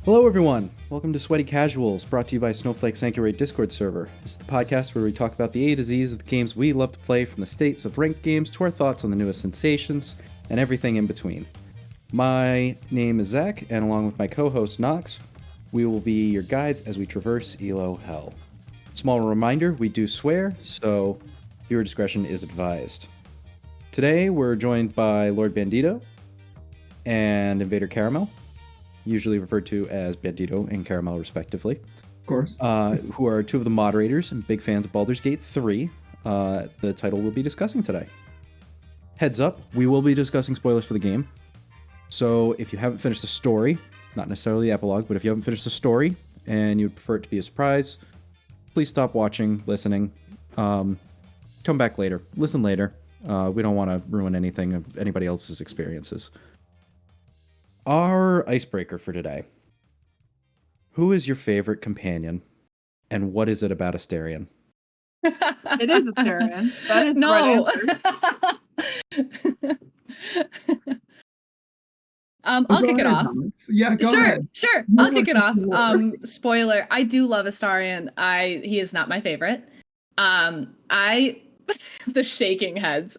Hello, everyone. Welcome to Sweaty Casuals, brought to you by Snowflake Sanctuary Discord server. This is the podcast where we talk about the A to Z's of the games we love to play, from the states of ranked games to our thoughts on the newest sensations and everything in between. My name is Zach, and along with my co-host Nox, we will be your guides as we traverse Elo Hell. Small reminder, we do swear, so viewer discretion is advised. Today, we're joined by LordBandito and InvaderCaramel, usually referred to as Bandito and Caramel respectively. Of course. Who are two of the moderators and big fans of Baldur's Gate 3, the title we'll be discussing today. Heads up, we will be discussing spoilers for the game. So if you haven't finished the story, not necessarily the epilogue, but if you haven't finished the story and you would prefer it to be a surprise, please stop watching, listening. Come back later. Listen later. We don't want to ruin anything of anybody else's experiences. Our icebreaker for today. Who is your favorite companion, and what is it about Astarion? It is Astarion. That is no. the right answer. I'll kick it off. Yeah, go ahead. Sure. I'll kick it off. Spoiler: I do love Astarion. He is not my favorite. The shaking heads.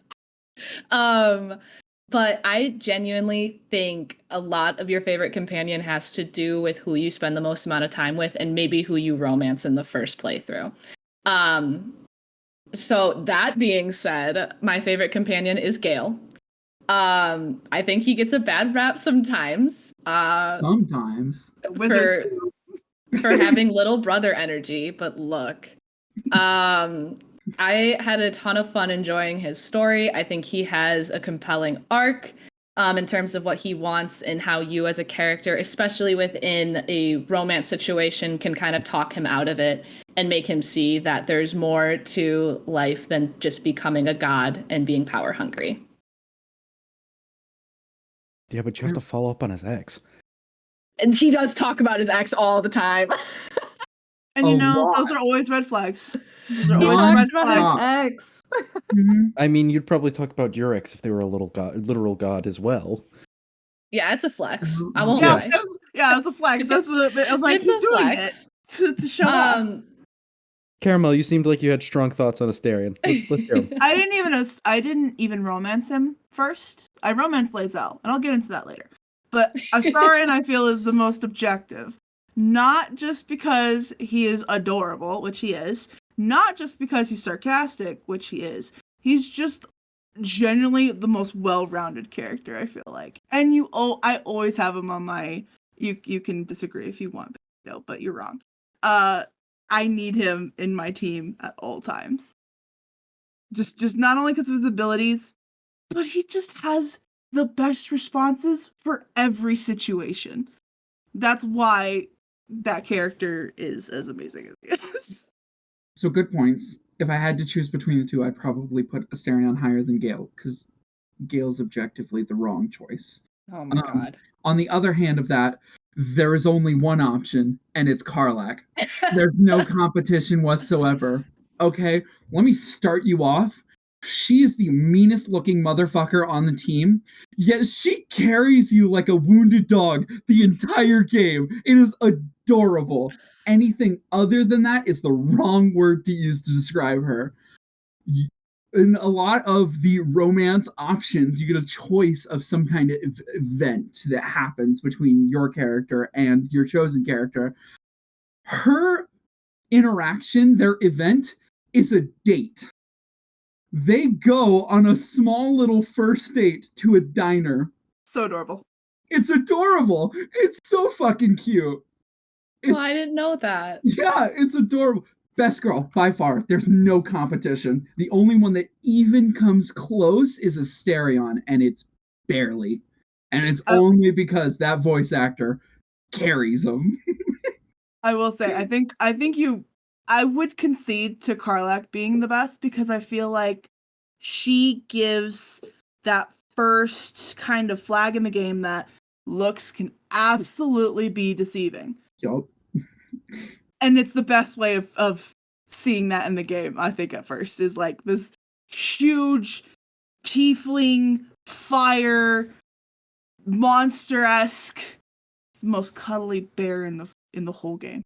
But I genuinely think a lot of your favorite companion has to do with who you spend the most amount of time with and maybe who you romance in the first playthrough. So that being said, my favorite companion is Gale. I think he gets a bad rap sometimes. Sometimes. Wizards too. For having little brother energy, but look. I had a ton of fun enjoying his story. I think he has a compelling arc in terms of what he wants and how you as a character, especially within a romance situation, can kind of talk him out of it and make him see that there's more to life than just becoming a god and being power hungry. Yeah, but you have to follow up on his ex. And he does talk about his ex all the time. And you know, those are always red flags. Those are He always talks red about flags. his ex. I mean, you'd probably talk about your ex if they were a literal god as well. Yeah, it's a flex. I won't Yeah, lie. it's a flex. That's I'm like, It's he's a doing flex. it to show off. Caramel, you seemed like you had strong thoughts on Astarion. Let's hear 'em. I didn't even romance him first. I romanced Lae'zel, and I'll get into that later. But Astarion, I feel, is the most objective. Not just because he is adorable, which he is. Not just because he's sarcastic, which he is. He's just genuinely the most well-rounded character, I feel like. And I always have him on my... You can disagree if you want, but you're wrong. I need him in my team at all times. Just not only because of his abilities, but he just has the best responses for every situation. That's why that character is as amazing as he is. So good points. If I had to choose between the two, I'd probably put Astarion higher than Gale, because Gale's objectively the wrong choice. Oh my god. On the other hand of that, there is only one option, and it's Karlach. There's no competition whatsoever. Okay, let me start you off. She is the meanest looking motherfucker on the team, yet she carries you like a wounded dog the entire game. It is adorable. Anything other than that is the wrong word to use to describe her. In a lot of the romance options, you get a choice of some kind of event that happens between your character and your chosen character. Her interaction, their event, is a date. They go on a small little first date to a diner. So adorable. It's adorable. It's so fucking cute. Well, I didn't know that. Yeah, it's adorable. Best girl, by far. There's no competition. The only one that even comes close is Astarion, and it's barely. And it's only because that voice actor carries him. I will say, I would concede to Karlach being the best, because I feel like she gives that first kind of flag in the game that looks can absolutely be deceiving. Yup. And it's the best way of seeing that in the game, I think, at first, is like this huge tiefling fire monster-esque the most cuddly bear in the whole game.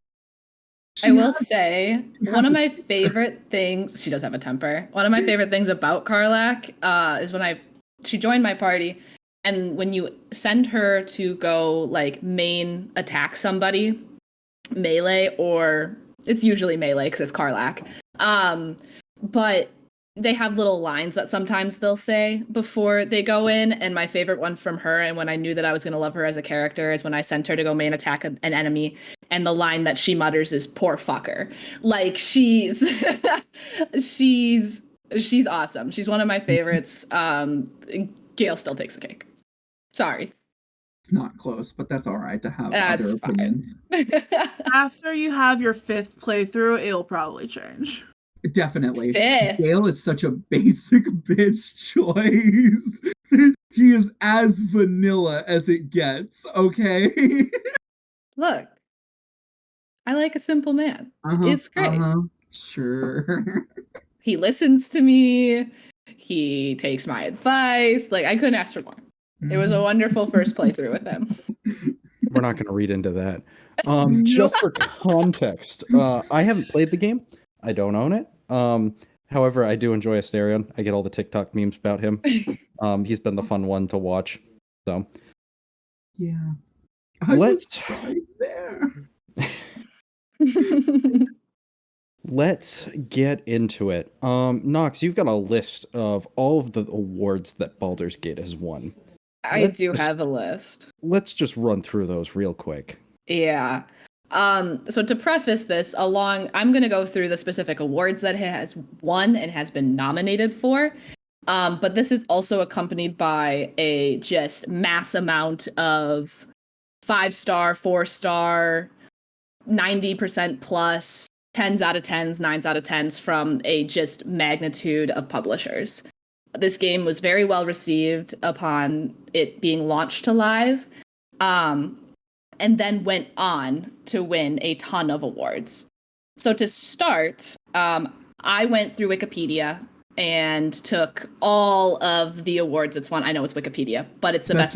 I will say, one of my favorite things, she does have a temper. One of my favorite things about Karlak is when she joined my party, and when you send her to go like main attack somebody, melee, or it's usually melee because it's Karlak. But they have little lines that sometimes they'll say before they go in, and my favorite one from her, and when I knew that I was going to love her as a character, is when I sent her to go main attack an enemy, and the line that she mutters is "poor fucker." Like she's she's awesome. She's one of my favorites. Gale still takes the cake. Sorry. It's not close, but that's all right to have That's other opinions. After you have your 5th playthrough, it'll probably change. Definitely. 5th. Gale is such a basic bitch choice. He is as vanilla as it gets, okay? Look, I like a simple man. It's great. Sure. He listens to me. He takes my advice. Like, I couldn't ask for more. It was a wonderful first playthrough with him. We're not going to read into that. Just for context, I haven't played the game. I don't own it. However, I do enjoy Asterion. I get all the TikTok memes about him. He's been the fun one to watch. So, yeah. Let's right there. Let's get into it. Nox, you've got a list of all of the awards that Baldur's Gate has won. I do have a list. Let's just run through those real quick. Yeah. So to preface this, I'm going to go through the specific awards that it has won and has been nominated for. But this is also accompanied by a just mass amount of 5-star, 4-star, 90% plus, 10s out of 10s, 9s out of 10s from a just magnitude of publishers. This game was very well received upon it being launched to live, and then went on to win a ton of awards. So to start, I went through Wikipedia and took all of the awards it's won. I know it's Wikipedia, but it's the best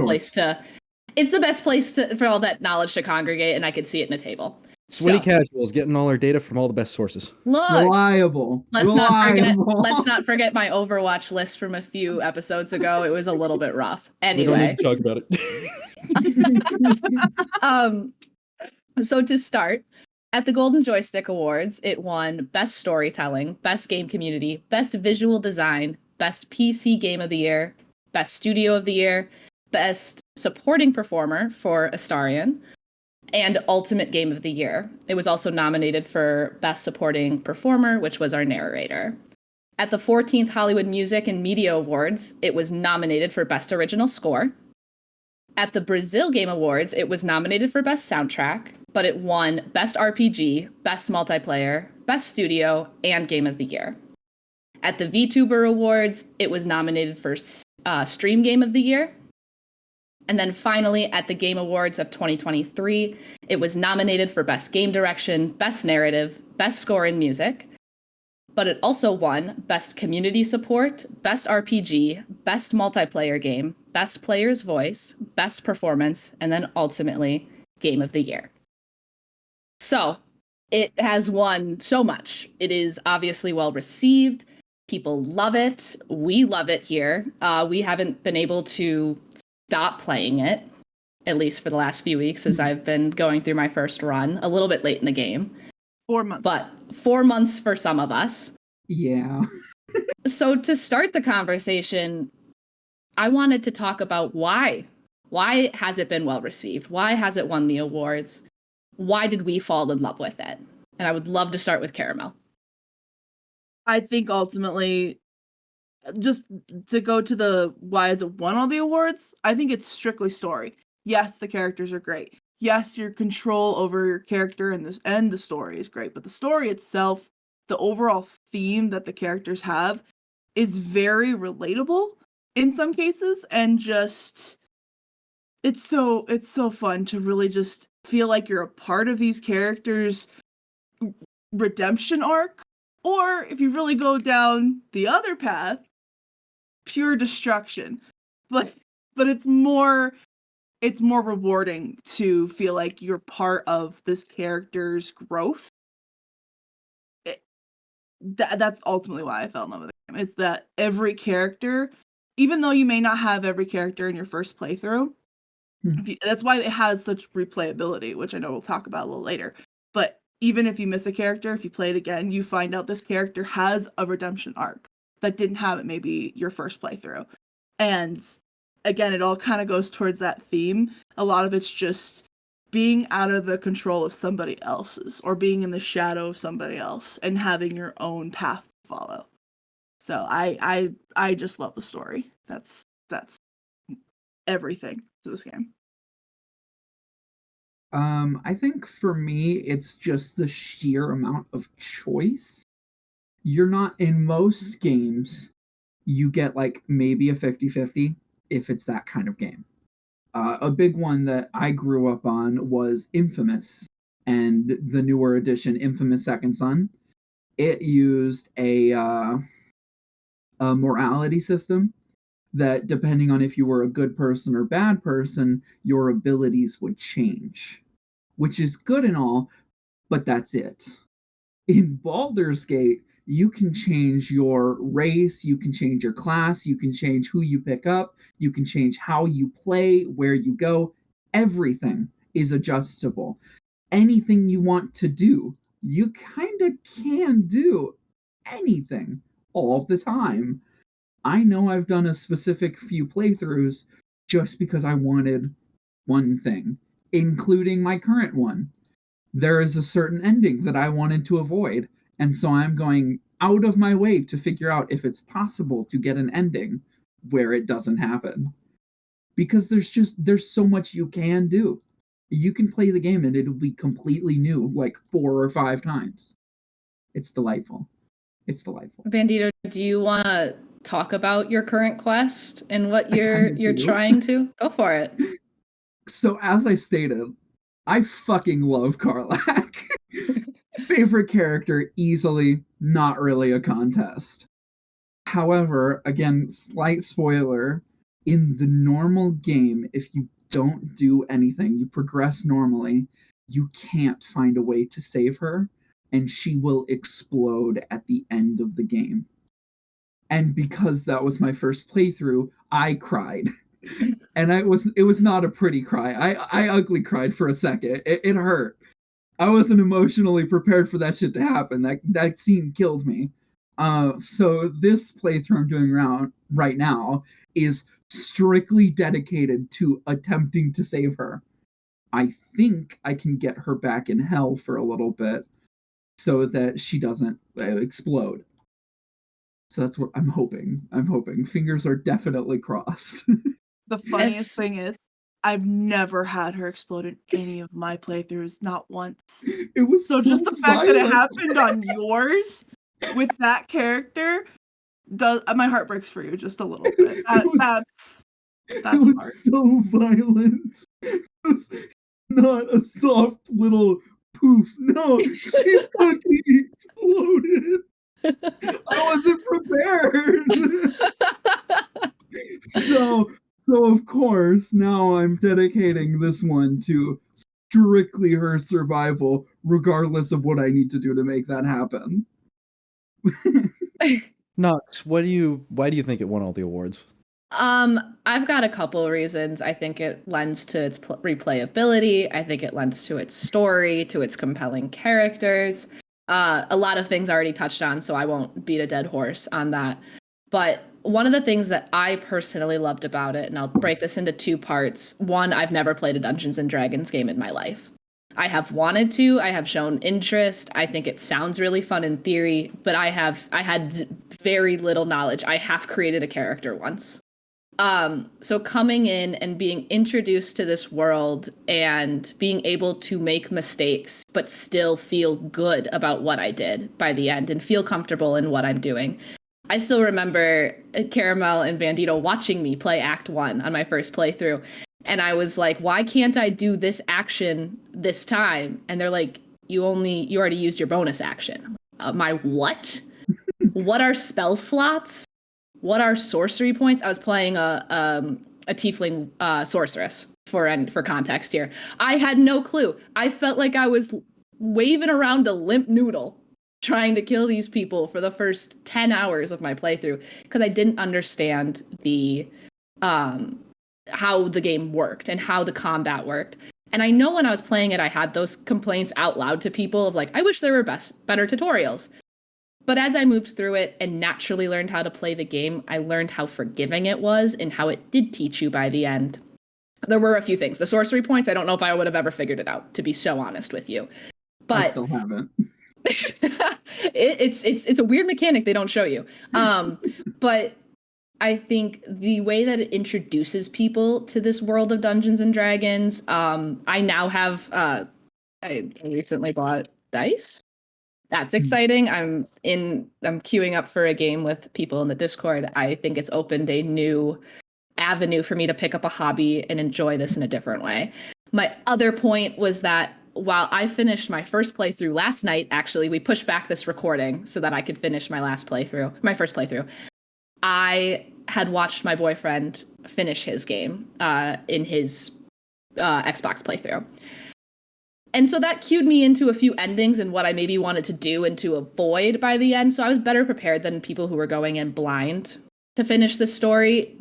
place for all that knowledge to congregate, and I could see it in a table. Sweaty Casuals getting all our data from all the best sources. Look, Reliable. Let's not forget my Overwatch list from a few episodes ago. It was a little bit rough. Anyway, we don't need to talk about it. So to start, at the Golden Joystick Awards, it won Best Storytelling, Best Game Community, Best Visual Design, Best PC Game of the Year, Best Studio of the Year, Best Supporting Performer for Astarion, and Ultimate Game of the Year. It was also nominated for Best Supporting Performer, which was our narrator. At the 14th Hollywood Music and Media Awards, it was nominated for Best Original Score. At the Brazil Game Awards, it was nominated for Best Soundtrack, but it won Best RPG, Best Multiplayer, Best Studio, and Game of the Year. At the VTuber Awards, it was nominated for Stream Game of the Year. And then finally, at the Game Awards of 2023, it was nominated for Best Game Direction, Best Narrative, Best Score in Music. But it also won Best Community Support, Best RPG, Best Multiplayer Game, Best Player's Voice, Best Performance, and then ultimately, Game of the Year. So, it has won so much. It is obviously well received. People love it. We love it here. We haven't been able to stop playing it, at least for the last few weeks, as I've been going through my first run, a little bit late in the game. 4 months. But 4 months for some of us. Yeah. So to start the conversation, I wanted to talk about why. Why has it been well received? Why has it won the awards? Why did we fall in love with it? And I would love to start with Caramel. I think ultimately, just to go to the why has it won all the awards, I think it's strictly story. Yes, the characters are great. Yes, your control over your character and the story is great, but the story itself, the overall theme that the characters have, is very relatable in some cases, and just it's so fun to really just feel like you're a part of these characters' redemption arc, or if you really go down the other path, pure destruction. But it's more it's more rewarding to feel like you're part of this character's growth. That's ultimately why I fell in love with the game. Is that every character, even though you may not have every character in your first playthrough, that's why it has such replayability, which I know we'll talk about a little later. But even if you miss a character, if you play it again, you find out this character has a redemption arc that didn't have it maybe your first playthrough. And again, it all kind of goes towards that theme. A lot of it's just being out of the control of somebody else's, or being in the shadow of somebody else and having your own path to follow. So I just love the story. That's everything to this game. I think for me, it's just the sheer amount of choice. You're not, in most games, you get like maybe a 50-50 if it's that kind of game. A big one that I grew up on was Infamous, and the newer edition, Infamous Second Son. It used a morality system that, depending on if you were a good person or bad person, your abilities would change, which is good and all, but that's it. In Baldur's Gate, you can change your race, you can change your class, you can change who you pick up, you can change how you play, where you go. Everything is adjustable. Anything you want to do, you kind of can do anything all the time. I know I've done a specific few playthroughs just because I wanted one thing, including my current one. There is a certain ending that I wanted to avoid, and so I'm going out of my way to figure out if it's possible to get an ending where it doesn't happen. Because there's so much you can do. You can play the game and it'll be completely new like 4 or 5 times. It's delightful. It's delightful. Bandito, do you want to talk about your current quest and what you're trying to? Go for it. So as I stated, I fucking love Karlach. Favorite character, easily, not really a contest. However, again, slight spoiler, in the normal game, if you don't do anything, you progress normally, you can't find a way to save her, and she will explode at the end of the game. And because that was my first playthrough, I cried. And it was not a pretty cry. I ugly cried for a second. It hurt. I wasn't emotionally prepared for that shit to happen. That scene killed me. So this playthrough I'm doing right now is strictly dedicated to attempting to save her. I think I can get her back in hell for a little bit so that she doesn't explode. So that's what I'm hoping. Fingers are definitely crossed. The funniest thing is, I've never had her explode in any of my playthroughs, not once. It was so just the fact violent. that it happened on yours with that character, my heart breaks for you just a little bit. That's it was hard. So violent. It was not a soft little poof. No, she fucking exploded. I wasn't prepared. So of course, now I'm dedicating this one to strictly her survival, regardless of what I need to do to make that happen. Nox, why do you think it won all the awards? I've got a couple of reasons. I think it lends to its replayability. I think it lends to its story, to its compelling characters. A lot of things already touched on, so I won't beat a dead horse on that. But one of the things that I personally loved about it, and I'll break this into 2 parts. One, I've never played a Dungeons and Dragons game in my life. I have wanted to. I have shown interest. I think it sounds really fun in theory, but I had very little knowledge. I half created a character once. So coming in and being introduced to this world and being able to make mistakes, but still feel good about what I did by the end and feel comfortable in what I'm doing. I still remember Caramel and Bandito watching me play Act 1 on my first playthrough. And I was like, why can't I do this action this time? And they're like, you already used your bonus action. My what? What are spell slots? What are sorcery points? I was playing a tiefling sorceress. for context here. I had no clue. I felt like I was waving around a limp noodle trying to kill these people for the first 10 hours of my playthrough because I didn't understand the how the game worked and how the combat worked. And I know when I was playing it, I had those complaints out loud to people of like, I wish there were better tutorials. But as I moved through it and naturally learned how to play the game, I learned how forgiving it was and how it did teach you by the end. There were a few things. The sorcery points, I don't know if I would have ever figured it out, to be so honest with you. But I still haven't. it's a weird mechanic they don't show you. But I think the way that it introduces people to this world of Dungeons and Dragons, I now have I recently bought dice. That's exciting. I'm queuing up for a game with people in the Discord. I think it's opened a new avenue for me to pick up a hobby and enjoy this in a different way. My other point was that while I finished my first playthrough last night, actually, we pushed back this recording so that I could finish my first playthrough. I had watched my boyfriend finish his game in his Xbox playthrough. And so that cued me into a few endings and what I maybe wanted to do and to avoid by the end. So I was better prepared than people who were going in blind to finish the story.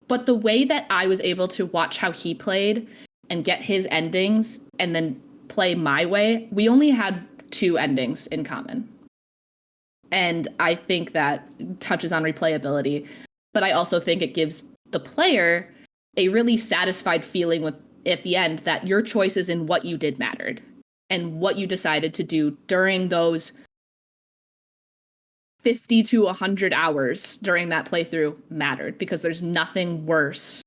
But the way that I was able to watch how he played and get his endings and then play my way, we only had 2 endings in common. And I think that touches on replayability. But I also think it gives the player a really satisfied feeling at the end that your choices in what you did mattered and what you decided to do during those 50 to 100 hours during that playthrough mattered, because there's nothing worse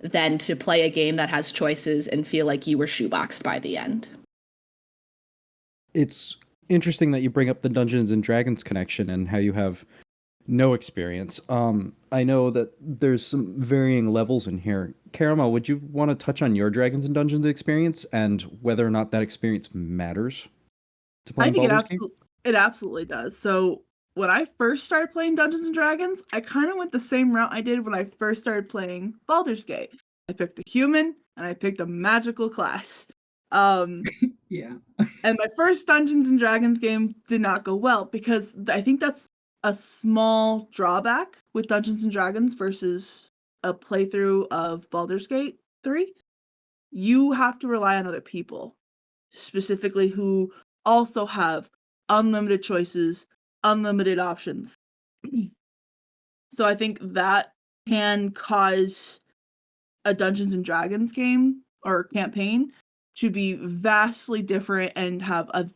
than to play a game that has choices and feel like you were shoeboxed by the end. It's interesting that you bring up the Dungeons and Dragons connection and how you have no experience. I know that there's some varying levels in here. Caramel, would you want to touch on your Dragons and Dungeons experience and whether or not that experience matters to playing Baldur's Gate? It absolutely does. So when I first started playing Dungeons and Dragons, I kind of went the same route I did when I first started playing Baldur's Gate. I picked a human and I picked a magical class. Yeah. And my first Dungeons and Dragons game did not go well because I think that's a small drawback with Dungeons and Dragons versus a playthrough of Baldur's Gate 3. You have to rely on other people, specifically who also have unlimited choices, unlimited options. So I think that can cause a Dungeons and Dragons game or campaign to be vastly different and have a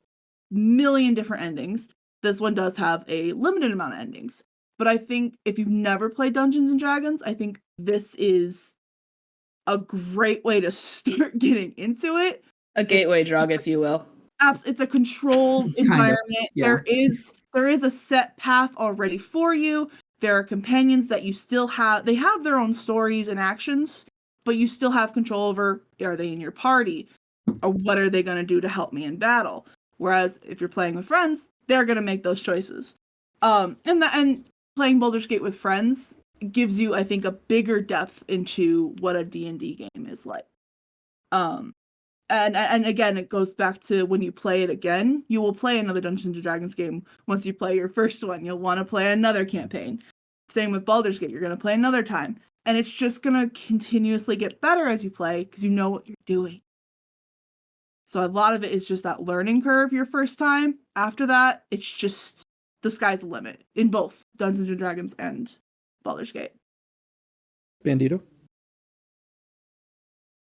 million different endings. This one does have a limited amount of endings. But I think if you've never played Dungeons and Dragons, I think this is a great way to start getting into it. A gateway drug, if you will. It's a controlled environment. Yeah. There is a set path already for you. There are companions that you still have. They have their own stories and actions, but you still have control over, are they in your party? Or what are they going to do to help me in battle? Whereas if you're playing with friends, they're going to make those choices. And playing Baldur's Gate with friends gives you, I think, a bigger depth into what a D&D game is like. And again, it goes back to when you play it again, you will play another Dungeons & Dragons game. Once you play your first one, you'll want to play another campaign. Same with Baldur's Gate, you're going to play another time. And it's just going to continuously get better as you play because you know what you're doing. So a lot of it is just that learning curve your first time. After that, it's just the sky's the limit in both Dungeons & Dragons and Baldur's Gate. Bandito?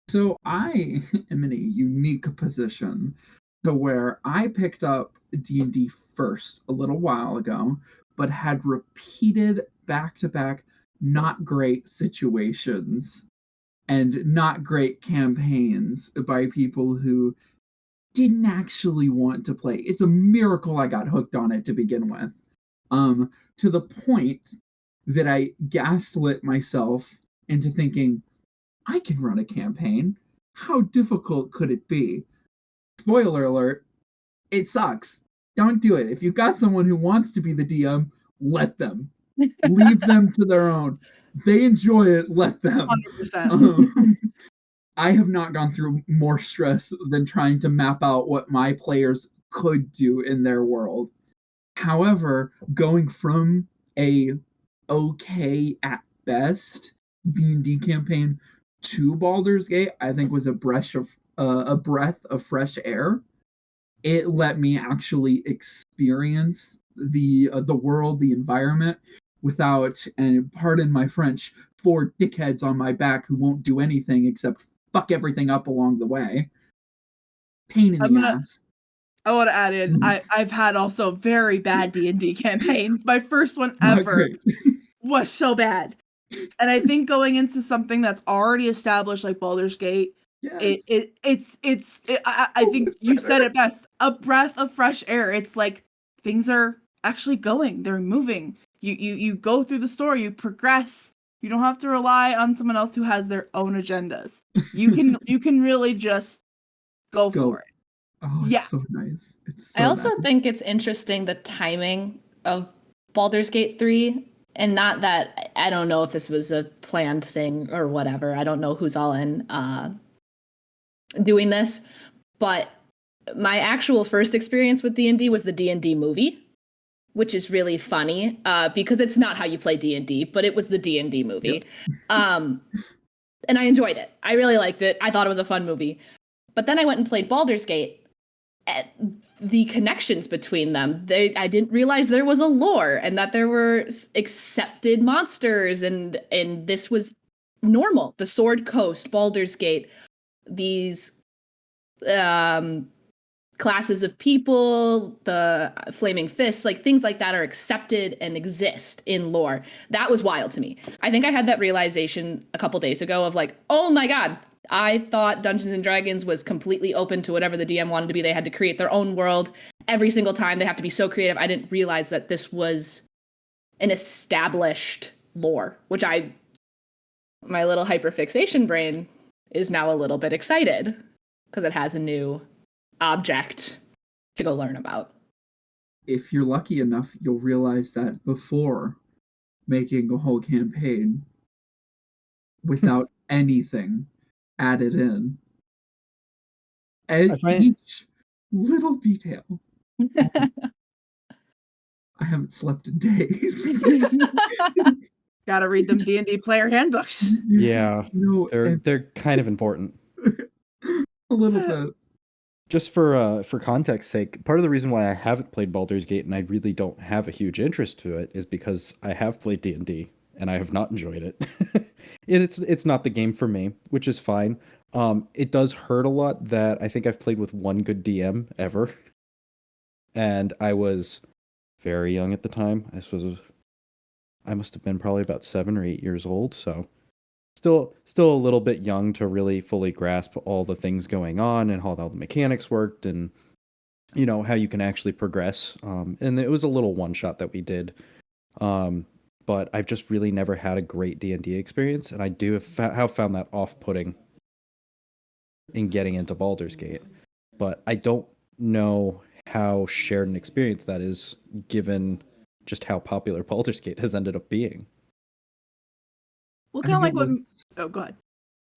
So I am in a unique position to where I picked up D&D first a little while ago, but had repeated back-to-back not great situations and not great campaigns by people who didn't actually want to play. It's a miracle I got hooked on it to begin with. To the point that I gaslit myself into thinking, I can run a campaign. How difficult could it be? Spoiler alert, it sucks. Don't do it. If you've got someone who wants to be the DM, let them. Leave them to their own. They enjoy it, let them. 100%. I have not gone through more stress than trying to map out what my players could do in their world. However, going from a okay at best D&D campaign to Baldur's Gate, I think was a breath of fresh air. It let me actually experience the world, the environment, without, and pardon my French, 4 dickheads on my back who won't do anything except fuck everything up along the way. Pain in the ass. I want to add in, I've had also very bad D&D campaigns. My first one ever was so bad. And I think going into something that's already established like Baldur's Gate, I think you said it best, a breath of fresh air. It's like things are actually going, they're moving. You go through the story, you progress. You don't have to rely on someone else who has their own agendas. You can really just go for it. Oh, it's so nice. I also think it's interesting the timing of Baldur's Gate 3, and not that I don't know if this was a planned thing or whatever. I don't know who's all in doing this, but my actual first experience with D&D was the D&D movie, which is really funny because it's not how you play D&D, but it was the D&D movie. Yep. And I enjoyed it. I really liked it. I thought it was a fun movie. But then I went and played Baldur's Gate. The connections between them, I didn't realize there was a lore and that there were accepted monsters, and this was normal. The Sword Coast, Baldur's Gate, these classes of people, the Flaming Fists, like things like that are accepted and exist in lore. That was wild to me. I think I had that realization a couple days ago of like, oh my God, I thought Dungeons and Dragons was completely open to whatever the DM wanted to be. They had to create their own world every single time. They have to be so creative. I didn't realize that this was an established lore, which my little hyperfixation brain is now a little bit excited because it has a new object to go learn about. If you're lucky enough, you'll realize that before making a whole campaign without anything added in. And each little detail. I haven't slept in days. Gotta read them D&D player handbooks. Yeah, they're kind of important. A little bit. Just for context's sake, part of the reason why I haven't played Baldur's Gate and I really don't have a huge interest to it is because I have played D&D and I have not enjoyed it. It's not the game for me, which is fine. It does hurt a lot that I think I've played with one good DM ever. And I was very young at the time. I must have been probably about 7 or 8 years old, so still a little bit young to really fully grasp all the things going on and how all the mechanics worked and how you can actually progress. And it was a little one shot that we did. But I've just really never had a great D&D experience, and I do have found that off-putting in getting into Baldur's Gate. But I don't know how shared an experience that is, given just how popular Baldur's Gate has ended up being. Well, kind of like what... Oh, go ahead.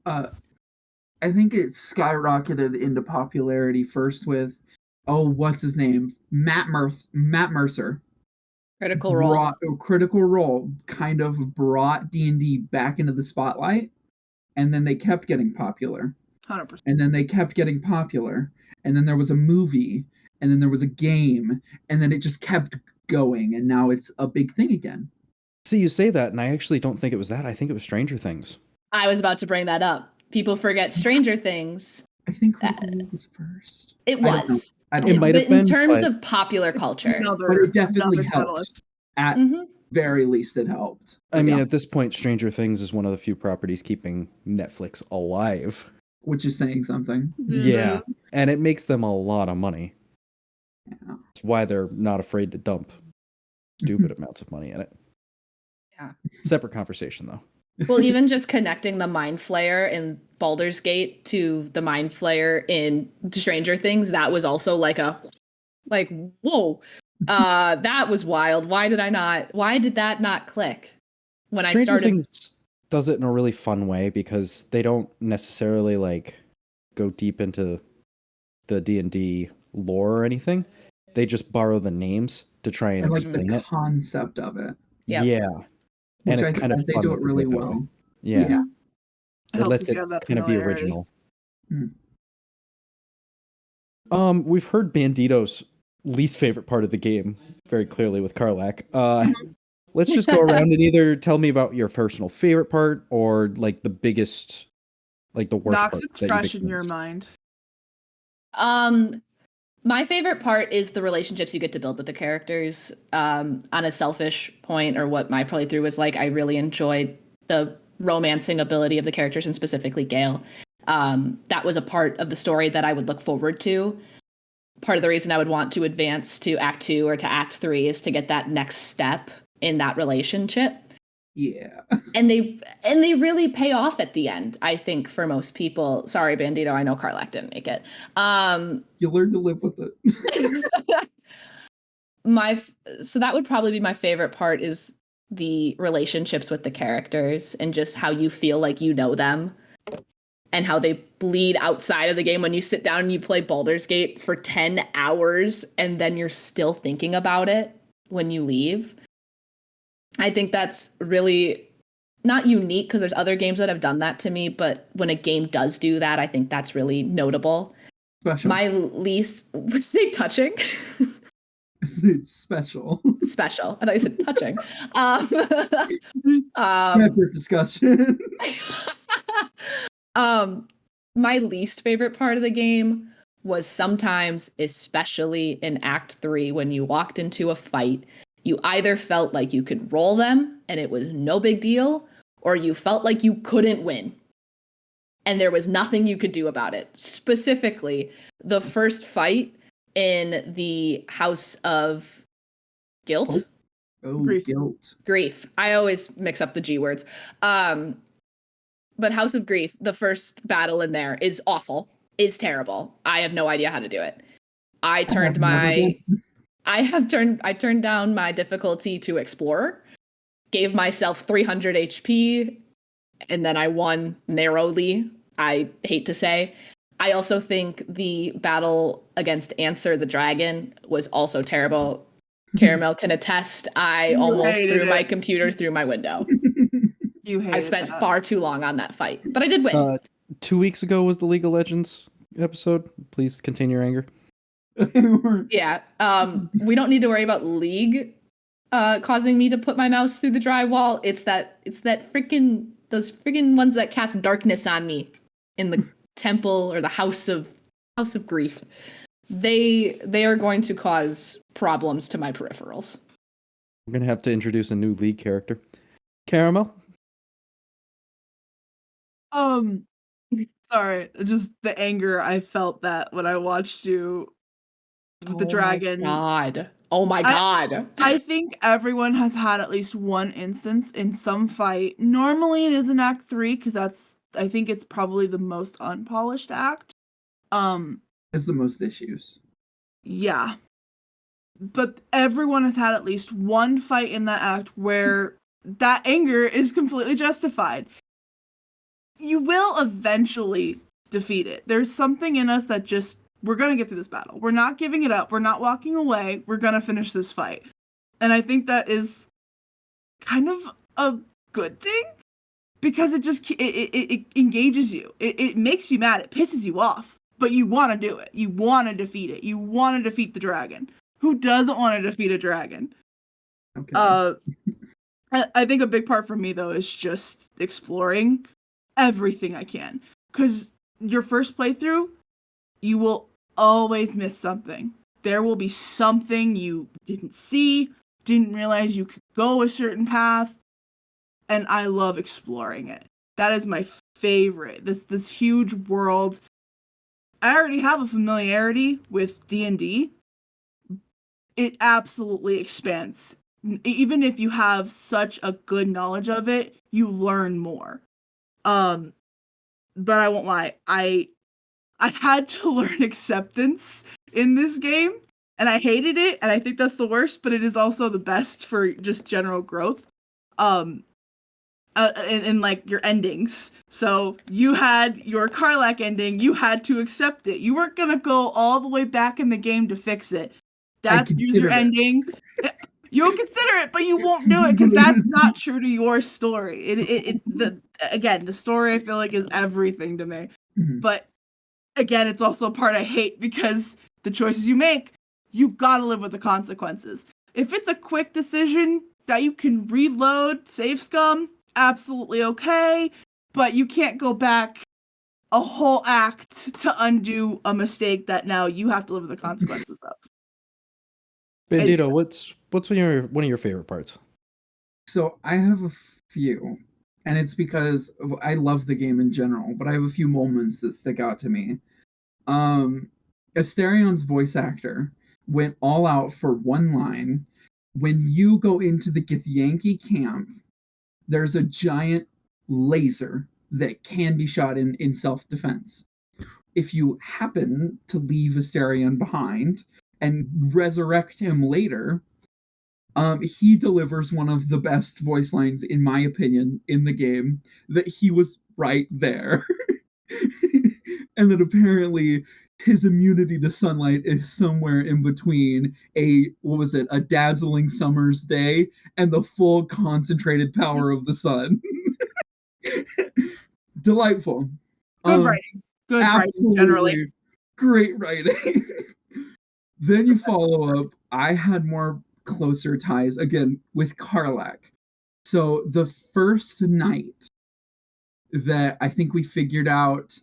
I think it skyrocketed into popularity first with, what's his name? Matt Mercer. Critical Role. Critical Role kind of brought D&D back into the spotlight, and then they kept getting popular. 100%. And then they kept getting popular, and then there was a movie, and then there was a game, and then it just kept going, and now it's a big thing again. See, you say that, and I actually don't think it was that. I think it was Stranger Things. I was about to bring that up. People forget Stranger Things. I think Critical Role was first. It was. It might have been. In terms of popular culture. But it definitely helped. At very least, it helped. I mean, at this point, Stranger Things is one of the few properties keeping Netflix alive. Which is saying something. Yeah, and it makes them a lot of money. Yeah. That's why they're not afraid to dump stupid amounts of money in it. Yeah. Separate conversation, though. Well, even just connecting the Mind Flayer in Baldur's Gate to the Mind Flayer in Stranger Things, that was also whoa. That was wild. Why did that not click when I started? does it in a really fun way because they don't necessarily like go deep into the D&D lore or anything. They just borrow the names to try and like explain the it. concept of it. Yep. Yeah. And Which it's kind of they fun do that it they really it that way. well. Yeah. Yeah. It It helps lets if it you have that kind of be familiarity. original. Hmm. We've heard Bandito's least favorite part of the game very clearly with Karlak. Let's just go around and either tell me about your personal favorite part or like the biggest, like the worst Nox, part it's that you've fresh in your experienced. mind. My favorite part is the relationships you get to build with the characters. On a selfish point, or what my playthrough was like, I really enjoyed the romancing ability of the characters, and specifically Gale. That was a part of the story that I would look forward to. Part of the reason I would want to advance to Act 2 or to Act 3 is to get that next step in that relationship. Yeah. And they really pay off at the end, I think, for most people. Sorry, Bandito, I know Karlak didn't make it. You learn to live with it. So that would probably be my favorite part, is the relationships with the characters and just how you feel like you know them and how they bleed outside of the game when you sit down and you play Baldur's Gate for 10 hours and then you're still thinking about it when you leave. I think that's really not unique because there's other games that have done that to me, but when a game does do that, I think that's really notable. Special. My least, was they touching? It's special. Special. I thought you said touching. Separate discussion. My least favorite part of the game was sometimes, especially in Act 3, when you walked into a fight, you either felt like you could roll them and it was no big deal, or you felt like you couldn't win and there was nothing you could do about it. Specifically, the first fight in the House of Guilt. Oh, Grief. guilt. Grief. I always mix up the G words. But House of Grief, the first battle in there is awful, is terrible. I have no idea how to do it. I turned down my difficulty to Explorer, gave myself 300 HP, and then I won narrowly, I hate to say. I also think the battle against Answer the Dragon was also terrible. Caramel can attest, I almost threw my computer through my window. You hated I spent that. far too long on that fight, but I did win. 2 weeks ago was the League of Legends episode. Please contain your anger. Yeah. We don't need to worry about League causing me to put my mouse through the drywall. It's that freaking those freaking ones that cast darkness on me in the temple or the House of Grief. They are going to cause problems to my peripherals. We're gonna have to introduce a new League character. Caramel? Sorry, just the anger I felt that when I watched you with the dragon. Oh my god. I think everyone has had at least one instance in some fight. Normally it is in Act 3 because I think it's probably the most unpolished act. It's the most issues. Yeah. But everyone has had at least one fight in that act where that anger is completely justified. You will eventually defeat it. There's something in us that just, we're going to get through this battle. We're not giving it up. We're not walking away. We're going to finish this fight. And I think that is kind of a good thing because it just, it engages you. It makes you mad. It pisses you off. But you want to do it. You want to defeat it. You want to defeat the dragon. Who doesn't want to defeat a dragon? Okay. I think a big part for me, though, is just exploring everything I can. Because your first playthrough, you will always miss something. There will be something you didn't see, didn't realize you could go a certain path, and I love exploring it. That is my favorite. This huge world. I already have a familiarity with D&D. It absolutely expands. Even if you have such a good knowledge of it, you learn more. But I won't lie, I had to learn acceptance in this game, and I hated it, and I think that's the worst, but it is also the best for just general growth. I in like your endings. So you had your Karlach ending, you had to accept it. You weren't gonna go all the way back in the game to fix it. That's your ending. You'll consider it, but you won't do it because that's not true to your story. The story I feel like is everything to me. Mhm. But again, it's also a part I hate because the choices you make, you gotta live with the consequences. If it's a quick decision that you can reload, save scum, absolutely okay, but you can't go back a whole act to undo a mistake that now you have to live with the consequences of. Bandito, what's one of your favorite parts? So I have a few, and it's because I love the game in general, but I have a few moments that stick out to me. Asterion's voice actor went all out for one line. When you go into the Githyanki camp, there's a giant laser that can be shot in self-defense. If you happen to leave Asterion behind and resurrect him later, he delivers one of the best voice lines, in my opinion, in the game, that he was right there. And that apparently his immunity to sunlight is somewhere in between a dazzling summer's day and the full concentrated power of the sun. Delightful. Good writing. Good writing, generally. Great writing. Then you follow up. I had more closer ties, again, with Karlach. So the first night that I think we figured out,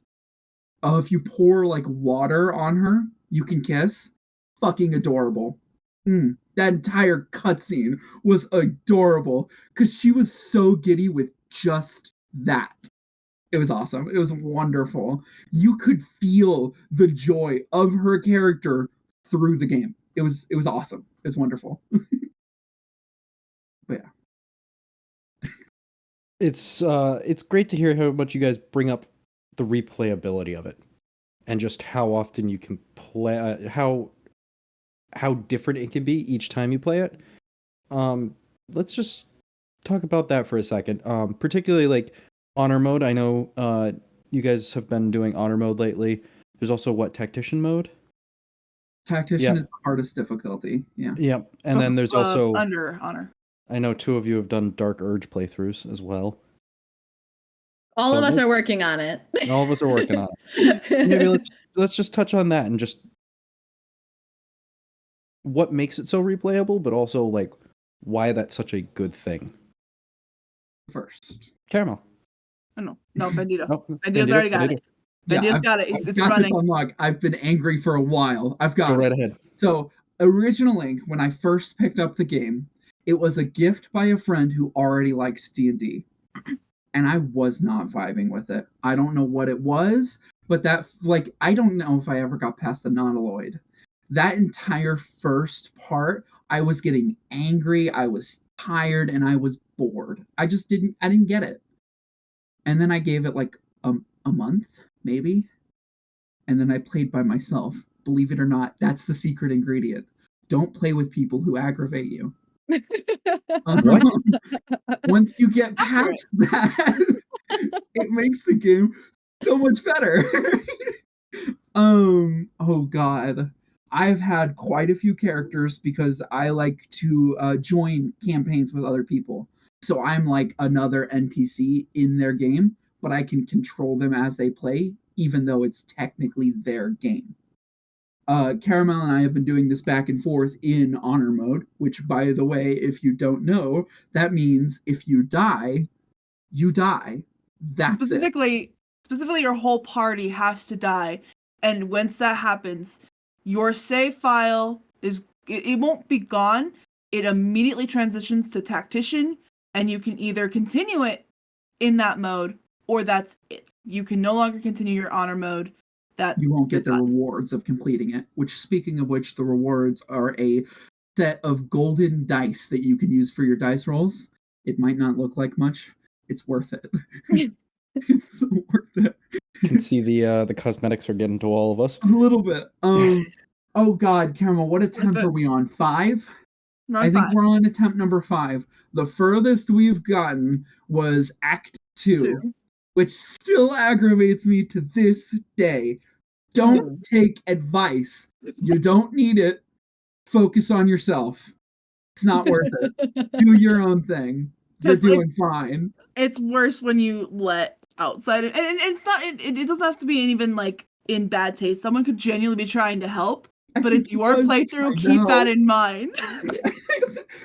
if you pour like water on her, you can kiss. Fucking adorable. That entire cutscene was adorable because she was so giddy with just that. It was awesome. It was wonderful. You could feel the joy of her character through the game. It was awesome. It was wonderful. But yeah. It's great to hear how much you guys bring up the replayability of it, and just how often you can play, how different it can be each time you play it. Let's just talk about that for a second. Particularly like honor mode. I know you guys have been doing honor mode lately. There's also tactician mode. Tactician is the hardest difficulty. Yeah. Yep. And then there's also under honor. I know 2 of you have done Dark Urge playthroughs as well. All of us are working on it. All of us are working on it. Maybe let's just touch on that and just what makes it so replayable, but also like why that's such a good thing. First, Caramel. No, Bandito. Oh, Bandito's already got it. Bandito's got it. It's running. I've been angry for a while. I've got Go it. right ahead. So originally, when I first picked up the game, it was a gift by a friend who already liked D&D. And I was not vibing with it. I don't know what it was, but I don't know if I ever got past the non-alloyed. That entire first part, I was getting angry, I was tired, and I was bored. I didn't get it. And then I gave it like a month, maybe. And then I played by myself. Believe it or not, that's the secret ingredient. Don't play with people who aggravate you. Once you get past that, it makes the game so much better. Oh god. I've had quite a few characters because I like to join campaigns with other people. So I'm like another NPC in their game, but I can control them as they play, even though it's technically their game. Caramel and I have been doing this back and forth in honor mode, which, by the way, if you don't know, that means if you die, you die. That's specifically, your whole party has to die. And once that happens, your save file it won't be gone. It immediately transitions to tactician, and you can either continue it in that mode, or that's it. You can no longer continue your honor mode. That you won't get the rewards of completing it, which, speaking of which, the rewards are a set of golden dice that you can use for your dice rolls. It might not look like much. It's worth it. It's so worth it. You can see the cosmetics are getting to all of us. A little bit. Oh god, Caramel, what attempt are we on? 5? Number I think 5. we're on attempt number 5. The furthest we've gotten was Act 2, 2. which still aggravates me to this day. Don't take advice. You don't need it. Focus on yourself. It's not worth it. Do your own thing. You're doing fine. It's worse when you let outside, and it's not. It doesn't have to be even like in bad taste. Someone could genuinely be trying to help, but it's your playthrough. Keep that in mind.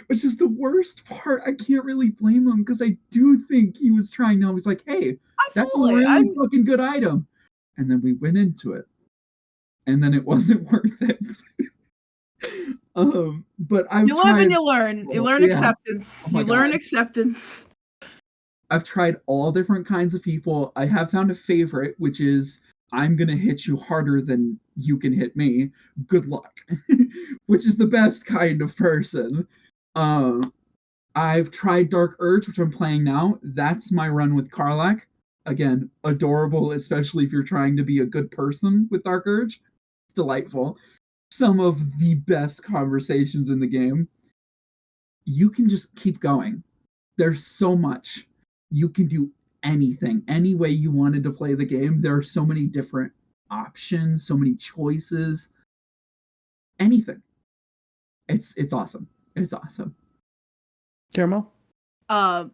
Which is the worst part. I can't really blame him because I do think he was trying to help. He's like, hey, that's a really fucking good item. And then we went into it. And then it wasn't worth it. But you live and you learn. You learn acceptance. You learn acceptance. I've tried all different kinds of people. I have found a favorite, which is I'm gonna hit you harder than you can hit me. Good luck. Which is the best kind of person. I've tried Dark Urge, which I'm playing now. That's my run with Karlach. Again, adorable, especially if you're trying to be a good person with Dark Urge. It's delightful. Some of the best conversations in the game. You can just keep going. There's so much. You can do anything, any way you wanted to play the game. There are so many different options, so many choices. Anything. It's awesome. It's awesome. Caramel? I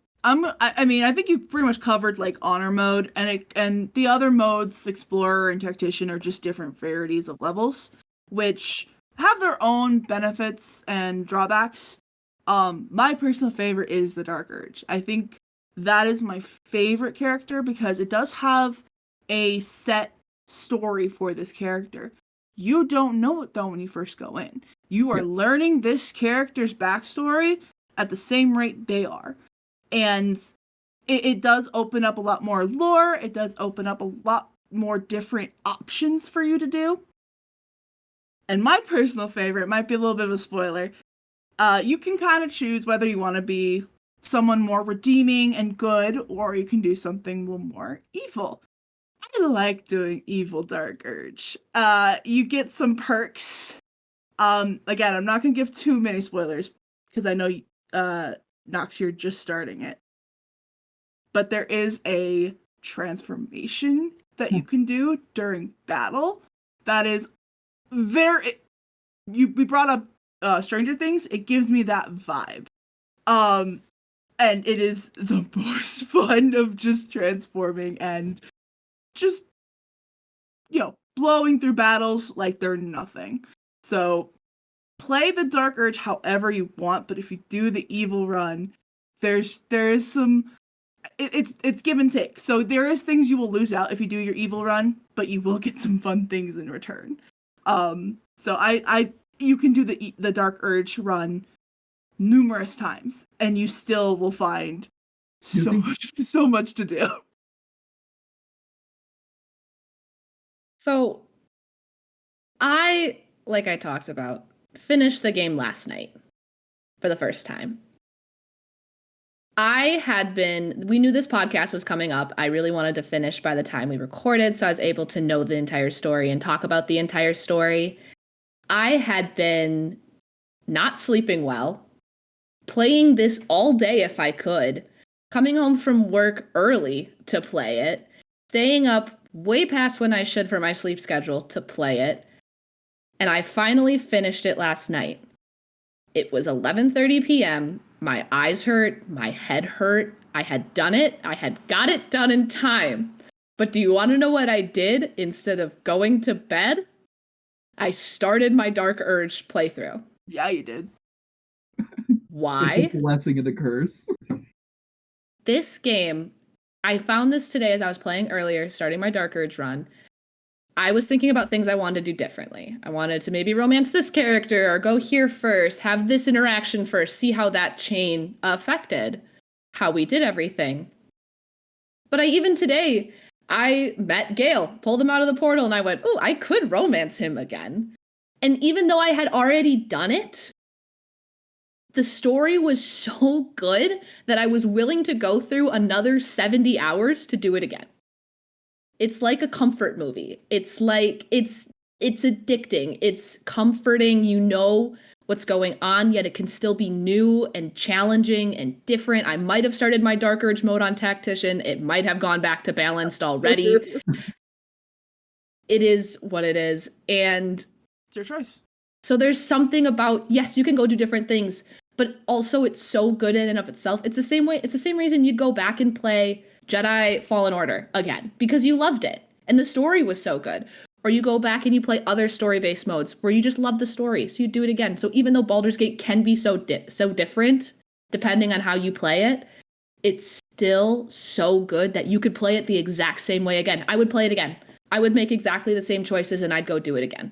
mean, I think you pretty much covered like honor mode, and the other modes, explorer and tactician, are just different varieties of levels, which have their own benefits and drawbacks. My personal favorite is the Dark Urge. I think that is my favorite character because it does have a set story for this character. You don't know it though when you first go in. You are learning this character's backstory at the same rate they are. And it does open up a lot more lore. It does open up a lot more different options for you to do. And my personal favorite might be a little bit of a spoiler. You can kind of choose whether you want to be someone more redeeming and good, or you can do something a little more evil. I like doing evil Dark Urge. You get some perks. Again, I'm not going to give too many spoilers because I know Nox, you're just starting it. But there is a transformation that you can do during battle that is very... We brought up Stranger Things. It gives me that vibe. And it is the most fun of just transforming and just, blowing through battles like they're nothing. So play the Dark Urge however you want, but if you do the evil run, there is some... It's give and take. So there is things you will lose out if you do your evil run, but you will get some fun things in return. So you can do the Dark Urge run numerous times, and you still will find so much to do. So like I talked about, finished the game last night for the first time. We knew this podcast was coming up. I really wanted to finish by the time we recorded, so I was able to know the entire story and talk about the entire story. I had been not sleeping well, playing this all day if I could, coming home from work early to play it, staying up way past when I should for my sleep schedule to play it, and I finally finished it last night. It was 11:30 p.m., my eyes hurt, my head hurt, I had done it, I had got it done in time. But do you want to know what I did instead of going to bed? I started my Dark Urge playthrough. Yeah, you did. Why? It's a blessing and a curse. This game, I found this today as I was playing earlier, starting my Dark Urge run. I was thinking about things I wanted to do differently. I wanted to maybe romance this character or go here first, have this interaction first, see how that chain affected how we did everything. But today, I met Gale, pulled him out of the portal, and I went, oh, I could romance him again. And even though I had already done it, the story was so good that I was willing to go through another 70 hours to do it again. It's like a comfort movie. It's it's addicting. It's comforting. You know what's going on, yet it can still be new and challenging and different. I might have started my Dark Urge mode on Tactician. It might have gone back to balanced already. It is what it is. And it's your choice. So there's something about, yes, you can go do different things, but also it's so good in and of itself. It's the same reason you'd go back and play Jedi Fallen Order again, because you loved it and the story was so good. Or you go back and you play other story-based modes where you just love the story, so you do it again. So even though Baldur's Gate can be so different, depending on how you play it, it's still so good that you could play it the exact same way again. I would play it again. I would make exactly the same choices and I'd go do it again.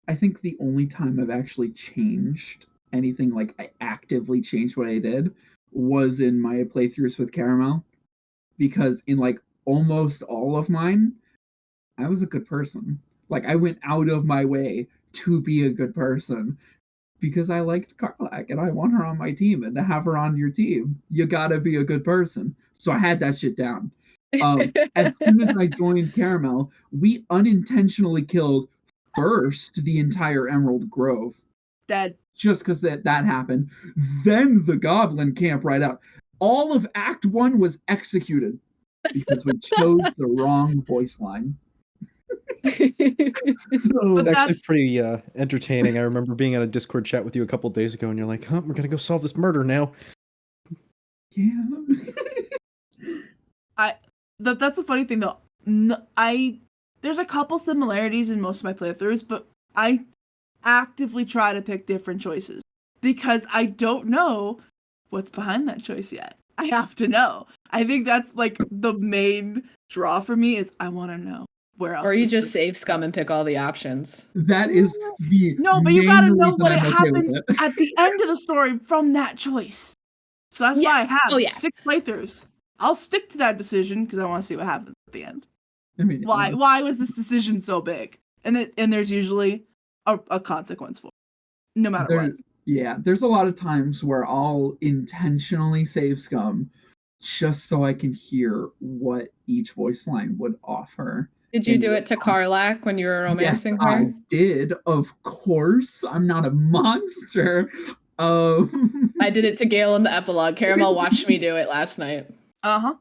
I think the only time I've actually changed anything, like I actively changed what I did, was in my playthroughs with Caramel. Because in like almost all of mine, I was a good person. Like, I went out of my way to be a good person because I liked Karlak and I want her on my team, and to have her on your team, you gotta be a good person. So I had that shit down. As soon as I joined Caramel, we unintentionally killed first the entire Emerald Grove. Dead. Just because that happened. Then the Goblin camp right out. All of Act 1 was executed because we chose the wrong voice line. So it's actually pretty entertaining. I remember being on a Discord chat with you a couple days ago, and you're like, "Huh, we're gonna go solve this murder now." Yeah. That's the funny thing though. There's a couple similarities in most of my playthroughs, but I actively try to pick different choices because I don't know what's behind that choice yet. I have to know. I think that's like the main draw for me is I want to know. Where else? Or you just save scum and pick all the options. That is the but you gotta know what happens at the end of the story from that choice. So that's why I have 6 playthroughs. I'll stick to that decision because I want to see what happens at the end. I mean, why was this decision so big? And there's usually a consequence for it, no matter what. Yeah, there's a lot of times where I'll intentionally save scum just so I can hear what each voice line would offer. Did you do it to Karlak when you were romancing her? I did, of course. I'm not a monster. I did it to Gale in the epilogue. Caramel watched me do it last night. Uh-huh.